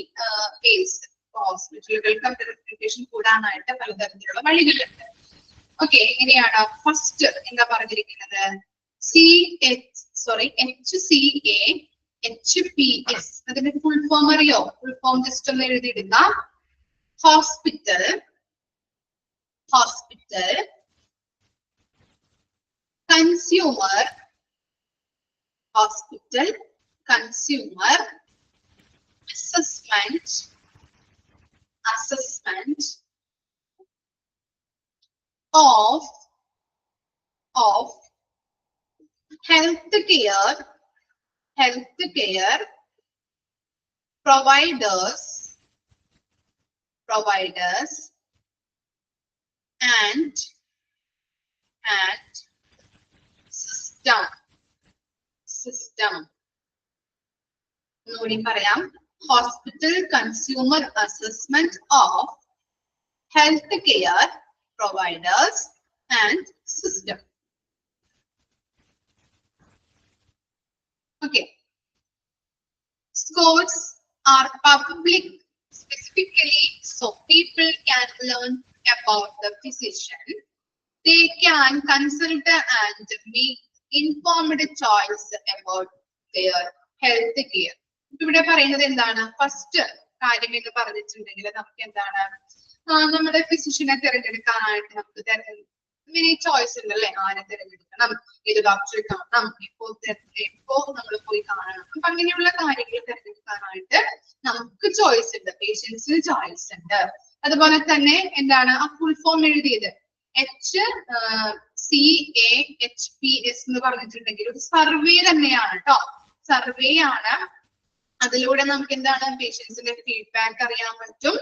[SPEAKER 1] ways. ഹോസ്പിറ്റലുകൾക്ക് അവരുടെ റെപ്യൂട്ടേഷൻ കൂടാനായിട്ട് പലതരത്തിലുള്ള വഴികളുണ്ട്. ഓക്കെ, എങ്ങനെയാണ്? ഫസ്റ്റ് എന്താ പറഞ്ഞിരിക്കുന്നത്? HCA/HPS. അതിന്റെ ഫുൾ ഫോം അറിയോ? ഫുൾ ഫോം ജസ്റ്റ് ഒന്ന് എഴുതിയിടുക. Hospital consumer assessment of healthcare providers and system. ഒന്നുകൂടി പറയാം. Hospital consumer assessment of health care providers and system. Okay, Scores are public specifically so people can learn about the physician. They can consult and make informed choice about their health care. ഇവിടെ പറയുന്നത് എന്താണ്? First കാര്യം എന്ന് പറഞ്ഞിട്ടുണ്ടെങ്കിൽ നമുക്ക് എന്താണ്, നമ്മുടെ ഫിസിഷ്യനെ തിരഞ്ഞെടുക്കാനായിട്ട് നമുക്ക് ഇങ്ങനെ ചോയ്സ് ഉണ്ട് അല്ലെ, ആരെ തിരഞ്ഞെടുക്കണം, ഏത് ഡോക്ടറെ കാണണം, എപ്പോ നമ്മൾ പോയി കാണണം. അപ്പൊ അങ്ങനെയുള്ള കാര്യങ്ങൾ തിരഞ്ഞെടുക്കാനായിട്ട് നമുക്ക് ചോയ്സ് ഉണ്ട്, പേഷ്യൻസിന് ചോയ്സ് ഉണ്ട്. അതുപോലെ തന്നെ എന്താണ് ആ ഫുൾ ഫോം എഴുതിയത്, HCAHPS എന്ന് പറഞ്ഞിട്ടുണ്ടെങ്കിൽ ഒരു സർവേ തന്നെയാണ് കേട്ടോ, സർവേ ആണ്. അതിലൂടെ നമുക്ക് എന്താണ് പേഷ്യൻസിന്റെ ഫീഡ്ബാക്ക് അറിയാൻ പറ്റും.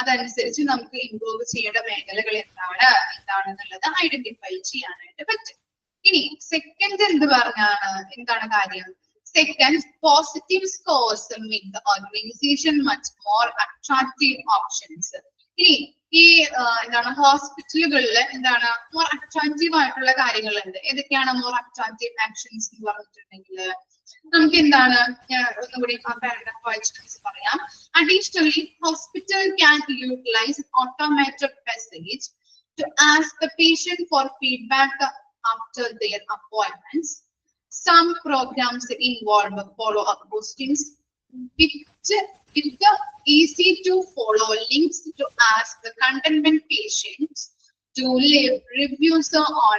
[SPEAKER 1] അതനുസരിച്ച് നമുക്ക് ഇംപ്രൂവ് ചെയ്യേണ്ട മേഖലകൾ എന്താണെന്നുള്ളത് ഐഡന്റിഫൈ ചെയ്യാനായിട്ട് പറ്റും. ഇനി സെക്കൻഡ് എന്താണ് കാര്യം? Second, positive scores make the organisation much more attractive options. ഇനി ഈ എന്താണ് ഹോസ്പിറ്റലുകളിൽ എന്താണ് മോർ അട്രാക്റ്റീവ് ആയിട്ടുള്ള കാര്യങ്ങളുണ്ട്. ഏതൊക്കെയാണ് മോർ അട്രാക്റ്റീവ് ആക്ഷൻസ് എന്ന് പറഞ്ഞിട്ടുണ്ടെങ്കിൽ നമുക്ക് എന്താണ്, ഒന്നുകൂടി പാരഗ്രാഫ് വായിച്ചിട്ട് പറയാം. Additionally hospital can utilise automated message to ask the patient for feedback after their appointments. Some programs involve follow-up postings with the easy to follow links to ask the containment patients to leave reviews on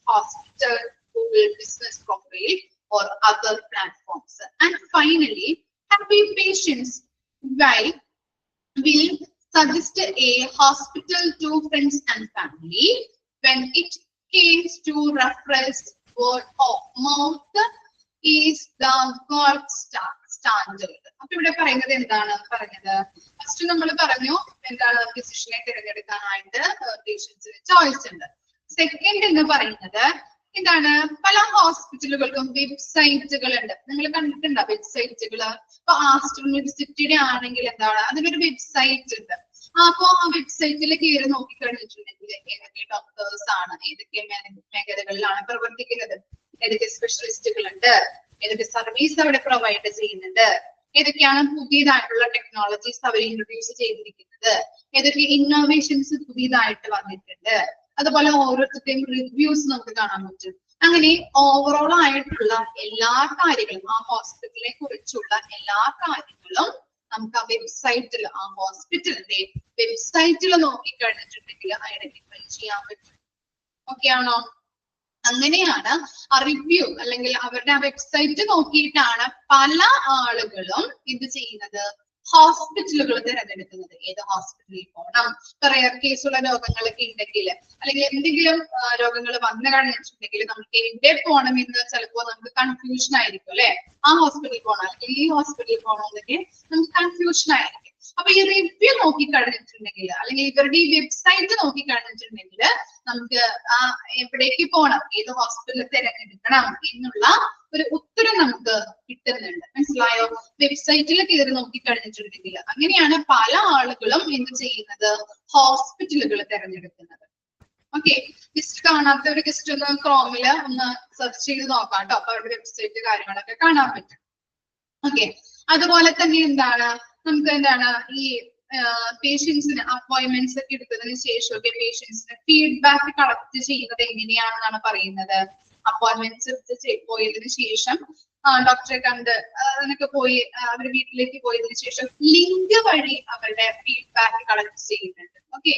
[SPEAKER 1] hospital Google business profile or other platforms. And finally, happy patients will suggest a hospital to friends and family when it comes to referrals. Word of mouth is the gold standard. അപ്പൊ ഇവിടെ പറയുന്നത് എന്താണ് പറഞ്ഞത്? First നമ്മൾ പറഞ്ഞു എന്താണ് ഫിസിഷ്യനെ തിരഞ്ഞെടുക്കാനായിട്ട് പേഷ്യൻസിന് choice ഉണ്ട്. സെക്കൻഡ് എന്ന് പറയുന്നത് എന്താണ്, പല ഹോസ്പിറ്റലുകൾക്കും വെബ്സൈറ്റുകൾ ഉണ്ട്. നിങ്ങൾ കണ്ടിട്ടുണ്ടോ വെബ്സൈറ്റുകള്? ഇപ്പൊ ആസ്റ്റർ യൂണിവേഴ്സിറ്റിയുടെ ആണെങ്കിൽ എന്താണ്, അതിനൊരു വെബ്സൈറ്റ് ഉണ്ട്. അപ്പൊ ആ വെബ്സൈറ്റിൽ കയറി നോക്കിക്കഴിഞ്ഞിട്ടുണ്ടെങ്കിൽ ഏതൊക്കെ ഡോക്ടേഴ്സ് ആണ്, ഏതൊക്കെ മേഖലകളിലാണ് പ്രവർത്തിക്കുന്നത്, ഏതൊക്കെ സ്പെഷ്യലിസ്റ്റുകളുണ്ട്, ഏതൊക്കെ സർവീസ് അവിടെ പ്രൊവൈഡ് ചെയ്യുന്നുണ്ട്, ഏതൊക്കെയാണ് പുതിയതായിട്ടുള്ള ടെക്നോളജീസ് അവർ ഇൻട്രൊഡ്യൂസ് ചെയ്തിരിക്കുന്നത്, ഏതൊക്കെ ഇന്നോവേഷൻസ് പുതിയതായിട്ട് വന്നിട്ടുണ്ട്, അതുപോലെ ഓരോരുത്തരുടെയും റിവ്യൂസ് നമുക്ക് കാണാൻ പറ്റും. അങ്ങനെ ഓവറോൾ ആയിട്ടുള്ള എല്ലാ കാര്യങ്ങളും, ആ ഹോസ്പിറ്റലിനെ കുറിച്ചുള്ള എല്ലാ കാര്യങ്ങളും നമുക്ക് ആ വെബ്സൈറ്റിൽ, ആ ഹോസ്പിറ്റലിന്റെ വെബ്സൈറ്റിൽ നോക്കിക്കഴിഞ്ഞിട്ടുണ്ടെങ്കിൽ ഐഡന്റിഫൈ ചെയ്യാൻ പറ്റും. ഓക്കെ ആണോ? അങ്ങനെയാണ് ആ റിവ്യൂ അല്ലെങ്കിൽ അവരുടെ ആ വെബ്സൈറ്റ് നോക്കിയിട്ടാണ് പല ആളുകളും ഇത് ചെയ്യുന്നത്, ഹോസ്പിറ്റലുകൾ തിരഞ്ഞെടുക്കുന്നത്. ഏത് ഹോസ്പിറ്റലിൽ പോകണം, റെയർ കേസുള്ള രോഗങ്ങളൊക്കെ ഉണ്ടെങ്കിൽ അല്ലെങ്കിൽ എന്തെങ്കിലും രോഗങ്ങൾ വന്നു കഴിഞ്ഞിട്ടുണ്ടെങ്കിൽ നമുക്ക് എവിടെ പോകണം എന്ന് ചിലപ്പോൾ നമുക്ക് കൺഫ്യൂഷൻ ആയിരിക്കും അല്ലെ. ആ ഹോസ്പിറ്റലിൽ പോകണം അല്ലെങ്കിൽ ഈ ഹോസ്പിറ്റലിൽ പോകണം എന്നൊക്കെ നമുക്ക് കൺഫ്യൂഷൻ ആയിരിക്കും. അപ്പൊ ഈ റിവ്യൂ നോക്കിക്കഴിഞ്ഞിട്ടുണ്ടെങ്കിൽ അല്ലെങ്കിൽ ഇവരുടെ ഈ വെബ്സൈറ്റ് നോക്കിക്കഴിഞ്ഞിട്ടുണ്ടെങ്കിൽ നമുക്ക് ആ എവിടേക്ക് പോകണം, ഏത് ഹോസ്പിറ്റലിൽ തിരഞ്ഞെടുക്കണം എന്നുള്ള ഒരു ഉത്തരം നമുക്ക് കിട്ടുന്നുണ്ട്. മനസ്സിലായോ? വെബ്സൈറ്റിൽ കയറി നോക്കിക്കഴിഞ്ഞിട്ടുണ്ടെങ്കിൽ അങ്ങനെയാണ് പല ആളുകളും എന്ത് ചെയ്യുന്നത്, ഹോസ്പിറ്റലുകൾ തിരഞ്ഞെടുക്കുന്നത്. ഓക്കെ, ജസ്റ്റ് കാണാത്തവർ ജസ്റ്റ് ഒന്ന് ക്രോമില് ഒന്ന് സെർച്ച് ചെയ്ത് നോക്കാം കേട്ടോ. അപ്പൊ അവരുടെ വെബ്സൈറ്റ് കാര്യങ്ങളൊക്കെ കാണാൻ പറ്റും. ഓക്കെ, അതുപോലെ തന്നെ എന്താണ് നമുക്ക് എന്താണ് ഈ പേഷ്യൻസിന് അപ്പോയിന്റ്മെന്റ്സ് ഒക്കെ എടുത്തതിന് ശേഷമൊക്കെ പേഷ്യൻസിന് ഫീഡ്ബാക്ക് കളക്ട് ചെയ്യുന്നത് എങ്ങനെയാണെന്നാണ് പറയുന്നത്. അപ്പോയിന്റ്മെന്റ്സ് എടുത്ത് പോയതിനു ശേഷം ഡോക്ടറെ കണ്ട് അതിനൊക്കെ പോയി അവരുടെ വീട്ടിലേക്ക് പോയതിനു ശേഷം ലിങ്ക് വഴി അവരുടെ ഫീഡ്ബാക്ക് കളക്ട് ചെയ്യുന്നുണ്ട്. ഓക്കെ,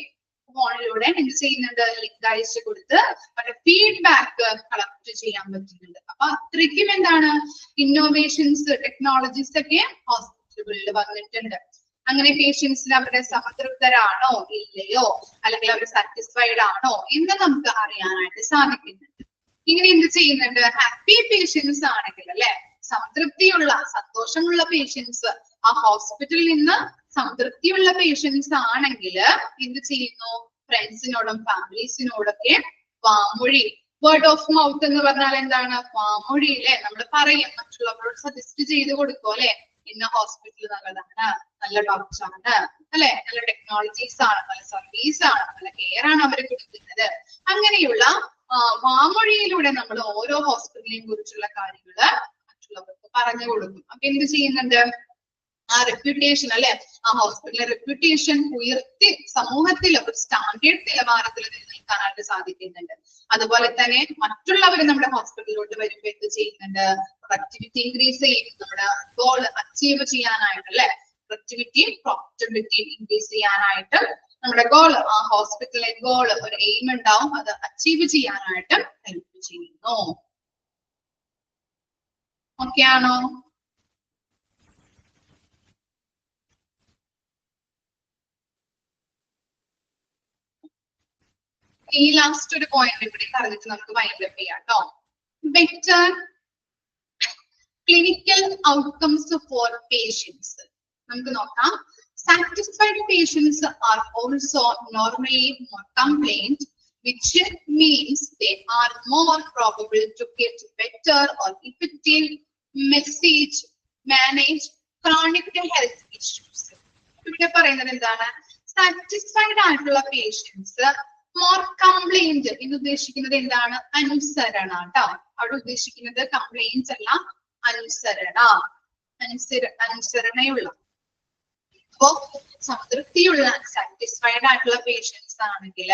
[SPEAKER 1] ഫോണിലൂടെ എന്ത് ചെയ്യുന്നുണ്ട്, ലിങ്ക് അയച്ചു കൊടുത്ത് അവരുടെ ഫീഡ്ബാക്ക് കളക്ട് ചെയ്യാൻ പറ്റുന്നുണ്ട്. അപ്പൊ അത്രയ്ക്കും എന്താണ് ഇന്നോവേഷൻസ്, ടെക്നോളജീസ് ഒക്കെ ഹോസ്പിറ്റലുകളിൽ വന്നിട്ടുണ്ട്. അങ്ങനെ പേഷ്യൻസിന് അവരുടെ സംതൃപ്തരാണോ ഇല്ലയോ അല്ലെങ്കിൽ അവർ സാറ്റിസ്ഫൈഡ് ആണോ എന്ന് നമുക്ക് അറിയാനായിട്ട് സാധിക്കുന്നുണ്ട്. ഇങ്ങനെ എന്ത് ചെയ്യുന്നുണ്ട്, ഹാപ്പി പേഷ്യൻസ് ആണെങ്കിൽ അല്ലെ, സംതൃപ്തിയുള്ള സന്തോഷമുള്ള പേഷ്യൻസ്, ആ ഹോസ്പിറ്റലിൽ നിന്ന് സംതൃപ്തിയുള്ള പേഷ്യൻസ് ആണെങ്കിൽ എന്ത് ചെയ്യുന്നു, ഫ്രണ്ട്സിനോടും ഫാമിലീസിനോടൊക്കെ വാമൊഴി, വേർഡ് ഓഫ് മൗത്ത് എന്ന് പറഞ്ഞാൽ എന്താണ്, വാമൊഴി അല്ലെ, നമ്മൾ പറയും, മറ്റുള്ളവരോട് സജസ്റ്റ് ചെയ്ത് കൊടുക്കും അല്ലെ, ഇന്ന ഹോസ്പിറ്റൽ നല്ലതാണ്, നല്ല ഡോക്ടറാണ് അല്ലെ, നല്ല ടെക്നോളജീസ് ആണ്, നല്ല സർവീസ് ആണ്, നല്ല കെയർ ആണ് അവർ കൊടുക്കുന്നത്. അങ്ങനെയുള്ള വാമൊഴിയിലൂടെ നമ്മൾ ഓരോ ഹോസ്പിറ്റലിനെയും കുറിച്ചുള്ള കാര്യങ്ങള് മറ്റുള്ളവർക്ക് പറഞ്ഞു കൊടുക്കും. അപ്പൊ എന്ത് ചെയ്യുന്നുണ്ട്, ആ റെപ്യൂട്ടേഷൻ അല്ലെ, ആ ഹോസ്പിറ്റലിലെ റെപ്യൂട്ടേഷൻ ഉയർത്തി സമൂഹത്തിൽ ഒരു സ്റ്റാൻഡേർഡ് നിലവാരത്തിൽ നിലനിൽക്കാനായിട്ട് സാധിക്കുന്നുണ്ട്. അതുപോലെ തന്നെ മറ്റുള്ളവർ നമ്മുടെ ഹോസ്പിറ്റലിലോട്ട് വരുമ്പോൾ എന്ത് ചെയ്യുന്നുണ്ട്, പ്രൊഡക്ടിവിറ്റി ഇൻക്രീസ് ചെയ്യും, നമ്മുടെ ഗോൾ അച്ചീവ് ചെയ്യാനായിട്ട് അല്ലെ, പ്രൊഡക്ടിവിറ്റിയും പ്രോഫിറ്റബിലിറ്റിയും ഇൻക്രീസ് ചെയ്യാനായിട്ട് നമ്മുടെ ഗോൾ, ആ ഹോസ്പിറ്റലിലെ ഗോൾ, ഒരു എയിം ഉണ്ടാവും, അത് അച്ചീവ് ചെയ്യാനായിട്ട് ഹെൽപ്പ് ചെയ്യുന്നു. ഓക്കെ ആണോ? ഈ ലാസ്റ്റ് ഒരു പോയിന്റ് ഇവിടെ പറഞ്ഞിട്ട് നമുക്ക് വൈൻഡപ്പ് ചെയ്യാം കേട്ടോ. Better clinical outcomes for patients. നമുക്ക് നോക്കാം. Satisfied patients are also normally more compliant, which means they are more probable to get better or effective message manage chronic health issues. ഇവിടെ പറയുന്നത് എന്താണ്, സാറ്റിസ്ഫൈഡ് ആയിട്ടുള്ള പേഷ്യൻസ് മോർ കംപ്ലൈന്റ് എന്ന് ഉദ്ദേശിക്കുന്നത് എന്താണ്, അനുസരണ കേട്ടോ. അവിടെ ഉദ്ദേശിക്കുന്നത് കംപ്ലൈന്റ് അല്ല, അനുസരണ, അനുസരണയുള്ള. അപ്പോ സംതൃപ്തിയുള്ള സാറ്റിസ്ഫൈഡ് ആയിട്ടുള്ള പേഷ്യൻസ് ആണെങ്കിൽ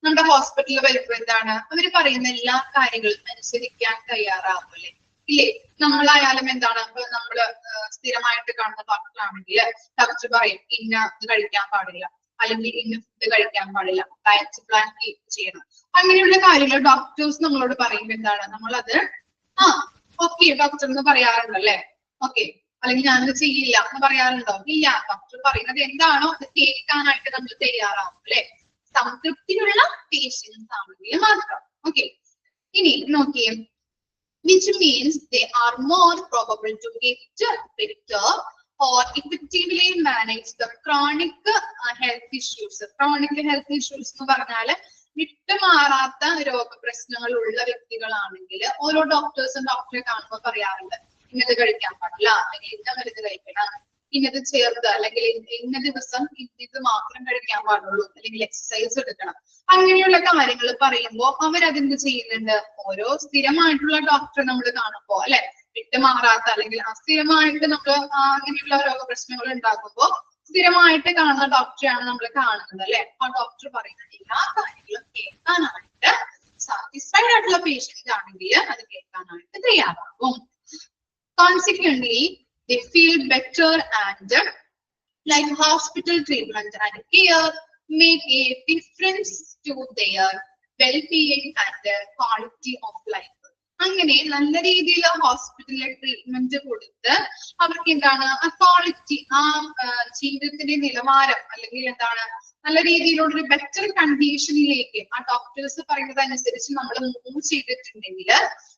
[SPEAKER 1] നമ്മുടെ ഹോസ്പിറ്റലിൽ വരുമ്പോൾ എന്താണ്, അവര് പറയുന്ന എല്ലാ കാര്യങ്ങളും അനുസരിക്കാൻ തയ്യാറാവും അല്ലെ, ഇല്ലേ? നമ്മളായാലും എന്താണ്, ഇപ്പൊ നമ്മള് സ്ഥിരമായിട്ട് കാണുന്ന ഡോക്ടറാണെങ്കിൽ ഡോക്ടർ പറയും ഇന്ന ഇത് കഴിക്കാൻ പാടില്ല, അല്ലെങ്കിൽ ഇന്ന ഫുഡ് കഴിക്കാൻ പാടില്ല, ഡയറ്റ് പ്ലാൻ കീപ്പ് ചെയ്യണം, അങ്ങനെയുള്ള കാര്യങ്ങൾ ഡോക്ടേഴ്സ് നമ്മളോട് പറയുമ്പോൾ എന്താണ്, നമ്മളത് ഓക്കെ ഡോക്ടർ എന്ന് പറയാറുണ്ട് അല്ലെ, ഓക്കെ, അല്ലെങ്കിൽ ഞാനത് ചെയ്യില്ല എന്ന് പറയാറുണ്ടോ? ഇല്ല, ഡോക്ടർ പറയുന്നത് എന്താണോ അത് കേൾക്കാനായിട്ട് നമ്മൾ തയ്യാറാവും അല്ലെ, സംതൃപ്തിയുള്ള പേഷ്യൻസ് ആണെങ്കിൽ മാത്രം. ഓക്കെ, ഇനി നോക്കിയേ, which means they are more probable to get better or effectively manage the chronic health issues. Chronic health issues എന്ന് പറഞ്ഞാൽ വിട്ടുമാറാത്ത രോഗപ്രശ്നങ്ങൾ ഉള്ള വ്യക്തികളാണെങ്കിൽ ഓരോ ഡോക്ടേഴ്സും ഡോക്ടറെ കാണുമ്പോൾ പറയാറുണ്ട് ഇന്നത് കഴിക്കാൻ പാടില്ല, അല്ലെങ്കിൽ ഇന്ന മരുന്ന് കഴിക്കണം, ഇന്നത് ചേർത്ത്, അല്ലെങ്കിൽ ഇന്ന ദിവസം ഇത് മാത്രം കഴിക്കാൻ പാടുള്ളൂ, അല്ലെങ്കിൽ എക്സസൈസ് എടുക്കണം, അങ്ങനെയുള്ള കാര്യങ്ങൾ പറയുമ്പോൾ അവരതെന്ത് ചെയ്യുന്നുണ്ട്, ഓരോ സ്ഥിരമായിട്ടുള്ള ഡോക്ടറെ നമ്മൾ കാണുമ്പോ അല്ലെ, വിട്ടുമാറാത്ത അല്ലെങ്കിൽ അസ്ഥിരമായിട്ട് നമ്മൾ അങ്ങനെയുള്ള രോഗപ്രശ്നങ്ങൾ ഉണ്ടാകുമ്പോൾ സ്ഥിരമായിട്ട് കാണുന്ന ഡോക്ടറെയാണ് നമ്മൾ കാണുന്നത് അല്ലെ, ആ ഡോക്ടർ പറയുന്ന എല്ലാ കാര്യങ്ങളും കേൾക്കാനായിട്ട് സാറ്റിസ്ഫൈഡ് ആയിട്ടുള്ള പേഷ്യന്റ് ആണെങ്കിൽ അത് കേൾക്കാനായിട്ട് തയ്യാറാകും. Consequently, they feel better and like hospital treatment and care make a difference to their well-being and their quality of life. അങ്ങനെ നല്ല രീതിയിൽ ഹോസ്പിറ്റലിലെ ട്രീറ്റ്മെന്റ് കൊടുത്ത് അവർക്ക് എന്താണ്, ആ ക്വാളിറ്റി, ആ ജീവിതത്തിന്റെ നിലവാരം, അല്ലെങ്കിൽ എന്താണ്, നല്ല രീതിയിലുള്ള ഒരു ബെറ്റർ കണ്ടീഷനിലേക്ക് ആ ഡോക്ടേഴ്സ് പറയുന്നത് അനുസരിച്ച് നമ്മൾ മൂവ് ചെയ്തിട്ടുണ്ടെങ്കിൽ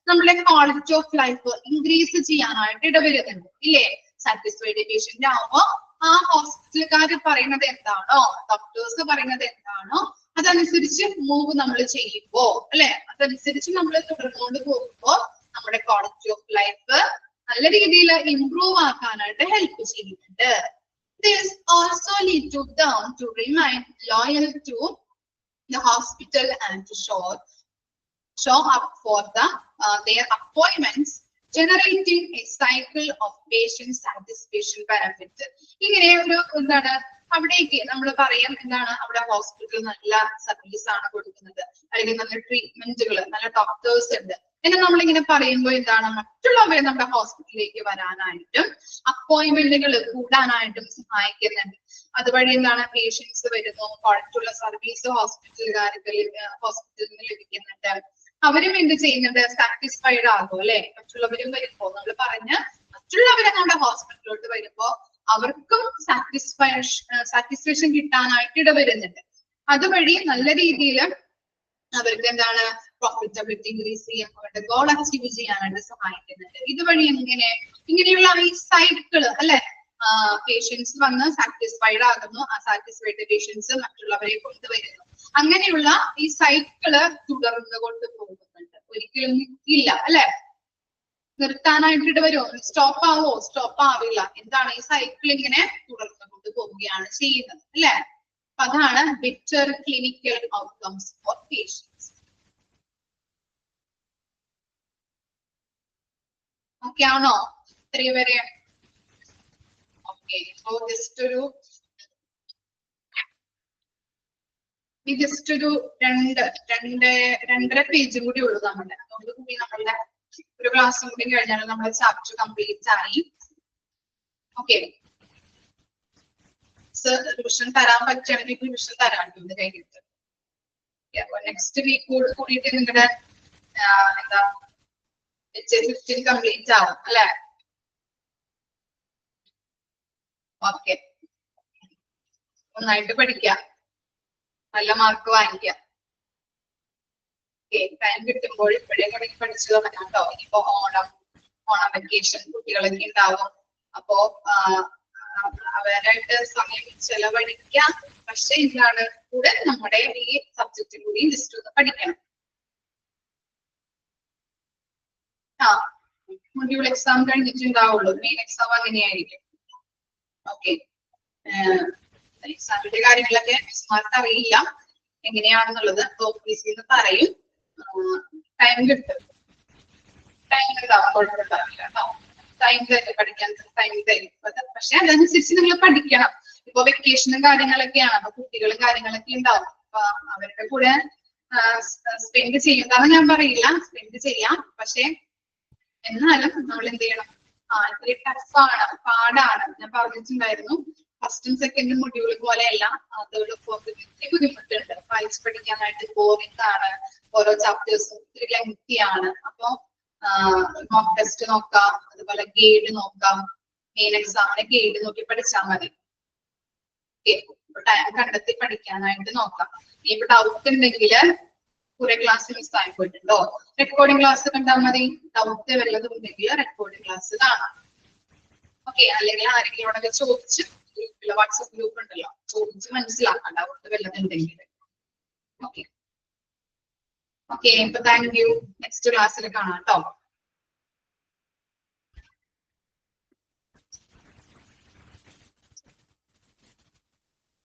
[SPEAKER 1] നമ്മുടെ ക്വാളിറ്റി ഓഫ് ലൈഫ് ഇൻക്രീസ് ചെയ്യാനായിട്ട് ഇടവരുന്നുണ്ട് ഇല്ലേ. സാറ്റിസ്ഫൈഡ് പേഷ്യന്റ് ആവുമ്പോ ആ ഹോസ്പിറ്റലുകാർ പറയുന്നത് എന്താണോ, ഡോക്ടേഴ്സ് പറയുന്നത് എന്താണോ അതനുസരിച്ച് മൂവ് നമ്മൾ ചെയ്യുമ്പോ അല്ലെ, അതനുസരിച്ച് നമ്മൾ തുടർന്നുകൊണ്ട് പോകുമ്പോ നമ്മുടെ ക്വാളിറ്റി ഓഫ് ലൈഫ് നല്ല രീതിയിൽ ഇംപ്രൂവ് ആക്കാനായിട്ട് ഹെൽപ്പ് ചെയ്യുന്നുണ്ട്. This also lead to them to remain loyal to the hospital and to show up for their appointments, generating a cycle of patient satisfaction benefit. ഇങ്ങനെ ഒരു എന്താണ്, അവിടേക്ക് നമ്മൾ പറയാം എന്താണ്, അവിടെ ഹോസ്പിറ്റൽ നല്ല സർവീസ് ആണ് കൊടുക്കുന്നത്, അല്ലെങ്കിൽ നല്ല ട്രീറ്റ്മെന്റുകൾ, നല്ല ഡോക്ടേഴ്സ് ഉണ്ട് എന്ന് നമ്മളിങ്ങനെ പറയുമ്പോൾ എന്താണ്, മറ്റുള്ളവരെ നമ്മുടെ ഹോസ്പിറ്റലിലേക്ക് വരാനായിട്ടും അപ്പോയിന്റ്മെന്റുകൾ കൂടാനായിട്ടും സഹായിക്കുന്നുണ്ട്. അതുവഴി എന്താണ്, പേഷ്യൻസ് വരുന്നു, ക്വാളിറ്റിയുള്ള സർവീസ് ഹോസ്പിറ്റലിൽ ലഭിക്കുന്നുണ്ട്, അവരും എന്ത് ചെയ്യുന്നുണ്ട്, സാറ്റിസ്ഫൈഡ് ആകും അല്ലെ. മറ്റുള്ളവരും വരുമ്പോ നമ്മൾ പറഞ്ഞ് മറ്റുള്ളവരെ നമ്മുടെ ഹോസ്പിറ്റലിലോട്ട് വരുമ്പോ അവർക്കും സാറ്റിസ്ഫാക്ഷൻ കിട്ടാനായിട്ട് ഇടവരുന്നുണ്ട്. അതുവഴി നല്ല രീതിയിൽ അവർക്ക് എന്താണ്, പ്രോഫിറ്റബിലിറ്റി ഇൻക്രീസ് ചെയ്യാൻ, അവരുടെ ഗോൾ അച്ചീവ് ചെയ്യാനായിട്ട് സഹായിക്കുന്നുണ്ട്. ഇതുവഴി ഇങ്ങനെയുള്ള ഈ സൈക്കിൾ അല്ലെ, പേഷ്യൻസ് വന്ന് സാറ്റിസ്ഫൈഡ് ആകുന്നു, ആ സാറ്റിസ്ഫൈഡ് പേഷ്യൻസ് മറ്റുള്ളവരെ കൊണ്ടുവരുന്നു, അങ്ങനെയുള്ള ഈ സൈക്കിള് തുടർന്ന് കൊണ്ടുപോകുന്നുണ്ട്, ഒരിക്കലും നിൽക്കില്ല അല്ലെ. നിർത്താനായിട്ട് വരുമോ, സ്റ്റോപ്പ് ആവോ? സ്റ്റോപ്പ് ആവില്ല. എന്താണ്, ഈ സൈക്കിൾ ഇങ്ങനെ തുടർന്ന് കൊണ്ടുപോവുകയാണ് ചെയ്യുന്നത് അല്ലെ. അപ്പൊ അതാണ് better clinical outcomes for patients. Okay ആണോ? ഇത്രയും വരെ ഓക്കെ, ഇപ്പോ ജസ്റ്റ് ഒരു രണ്ടര പേജും കൂടി ഉള്ളൂ നമ്മുടെ. അതോടുകൂടി നമ്മളുടെ ഒരു ക്ലാസ്സും കൂടി കഴിഞ്ഞാൽ നമ്മുടെ ചാപ്റ്റർ കംപ്ലീറ്റ് ആയി. ഓക്കെ, റിവിഷൻ തരാൻ പറ്റുകയാണെങ്കിൽ റിവിഷൻ തരാൻ ഇത് കഴിഞ്ഞിട്ട്. അപ്പൊ നെക്സ്റ്റ് വീക്കോട് കൂടിയിട്ട് നിങ്ങളുടെ എന്താ HA15 കംപ്ലീറ്റ് ആവും അല്ലെ? ഓക്കെ, നന്നായിട്ട് പഠിക്കാം, നല്ല മാർക്ക് വാങ്ങിക്കാം. ടൈം കിട്ടുമ്പോൾ ഇപ്പോഴേ തുടങ്ങി പഠിച്ചു തുടങ്ങാം കേട്ടോ. ഇനിയിപ്പോ ഓണം വെക്കേഷൻ കുട്ടികളൊക്കെ ഉണ്ടാവും. അപ്പോ അവരായിട്ട് സമയം ചെലവഴിക്കാം. പക്ഷെ എന്താണ് കൂടെ നമ്മുടെ ഈ സബ്ജക്റ്റും കൂടി ജസ്റ്റ് ഒന്ന് പഠിക്കണം. മൊഡ്യൂൾ എക്സാം കഴിഞ്ഞിട്ടുണ്ടാവുള്ളൂ. മെയിൻ എക്സാം അങ്ങനെയായിരിക്കും. ഓക്കെ, എക്സാമിന്റെ കാര്യങ്ങളൊക്കെ സ്മാർട്ട് അറിയില്ല എങ്ങനെയാണെന്നുള്ളത്. ഓഫീസിൽ നിന്ന് പറയും. ടൈം കിട്ടും, ടൈം ഉണ്ടാവും, കുഴപ്പമുണ്ടാവില്ല കേട്ടോ. ടൈം തരും, പഠിക്കാൻ ടൈം തരും. പക്ഷെ അതനുസരിച്ച് നിങ്ങൾ പഠിക്കണം. ഇപ്പൊ വെക്കേഷനും കാര്യങ്ങളൊക്കെയാണ്, അപ്പൊ കുട്ടികളും കാര്യങ്ങളൊക്കെ ഉണ്ടാവും. അപ്പൊ അവരുടെ കൂടെ സ്പെൻഡ് ചെയ്യുന്നതാണ് ഞാൻ പറയില്ല, സ്പെൻഡ് ചെയ്യാം. പക്ഷെ എന്നാലും നമ്മൾ എന്ത് ചെയ്യണം? ഇത്തിരി ടഫാണ്, പാടാണ്. ഞാൻ പറഞ്ഞിട്ടുണ്ടായിരുന്നു, ഫസ്റ്റും സെക്കൻഡും മൊഡ്യൂൾ പോലെയല്ല. അതോടൊപ്പം ഒത്തിരി ബുദ്ധിമുട്ടുണ്ട്. വായിച്ച് പഠിക്കാനായിട്ട് ബോറിംഗ് ആണ്. ഓരോ ചാപ്റ്റേഴ്സും ഒത്തിരി ലെങ്തി ആണ്. അപ്പൊ മോക്ക് ടെസ്റ്റ് നോക്കാം, അതുപോലെ ഗൈഡ് നോക്കാം. മെയിൻ എക്സാമിന് ഗൈഡ് നോക്കി പഠിച്ചാൽ മതി. ടൈം കണ്ടെത്തി പഠിക്കാനായിട്ട് നോക്കാം. ഇപ്പൊ ഡൗട്ട് ഉണ്ടെങ്കിൽ കുറെ ക്ലാസ് മിസ് ആയി പോയിട്ടുണ്ടോ, റെക്കോർഡിംഗ് ക്ലാസ് കണ്ടാൽ മതി. ഡൗട്ട് വല്ലതും ഉണ്ടെങ്കിൽ റെക്കോർഡിംഗ് ക്ലാസ് കാണാം. ഓക്കെ, അല്ലെങ്കിൽ ആരെങ്കിലോടൊക്കെ ചോദിച്ച് വാട്സപ്പ് ഗ്രൂപ്പ് ഉണ്ടല്ലോ, ചോദിച്ച് മനസ്സിലാക്കാം ഡൗട്ട് വല്ലതും ഉണ്ടെങ്കിൽ. ഓക്കെ, ഇപ്പൊ താങ്ക് യു. നെക്സ്റ്റ് ക്ലാസ്സിൽ കാണാം കേട്ടോ.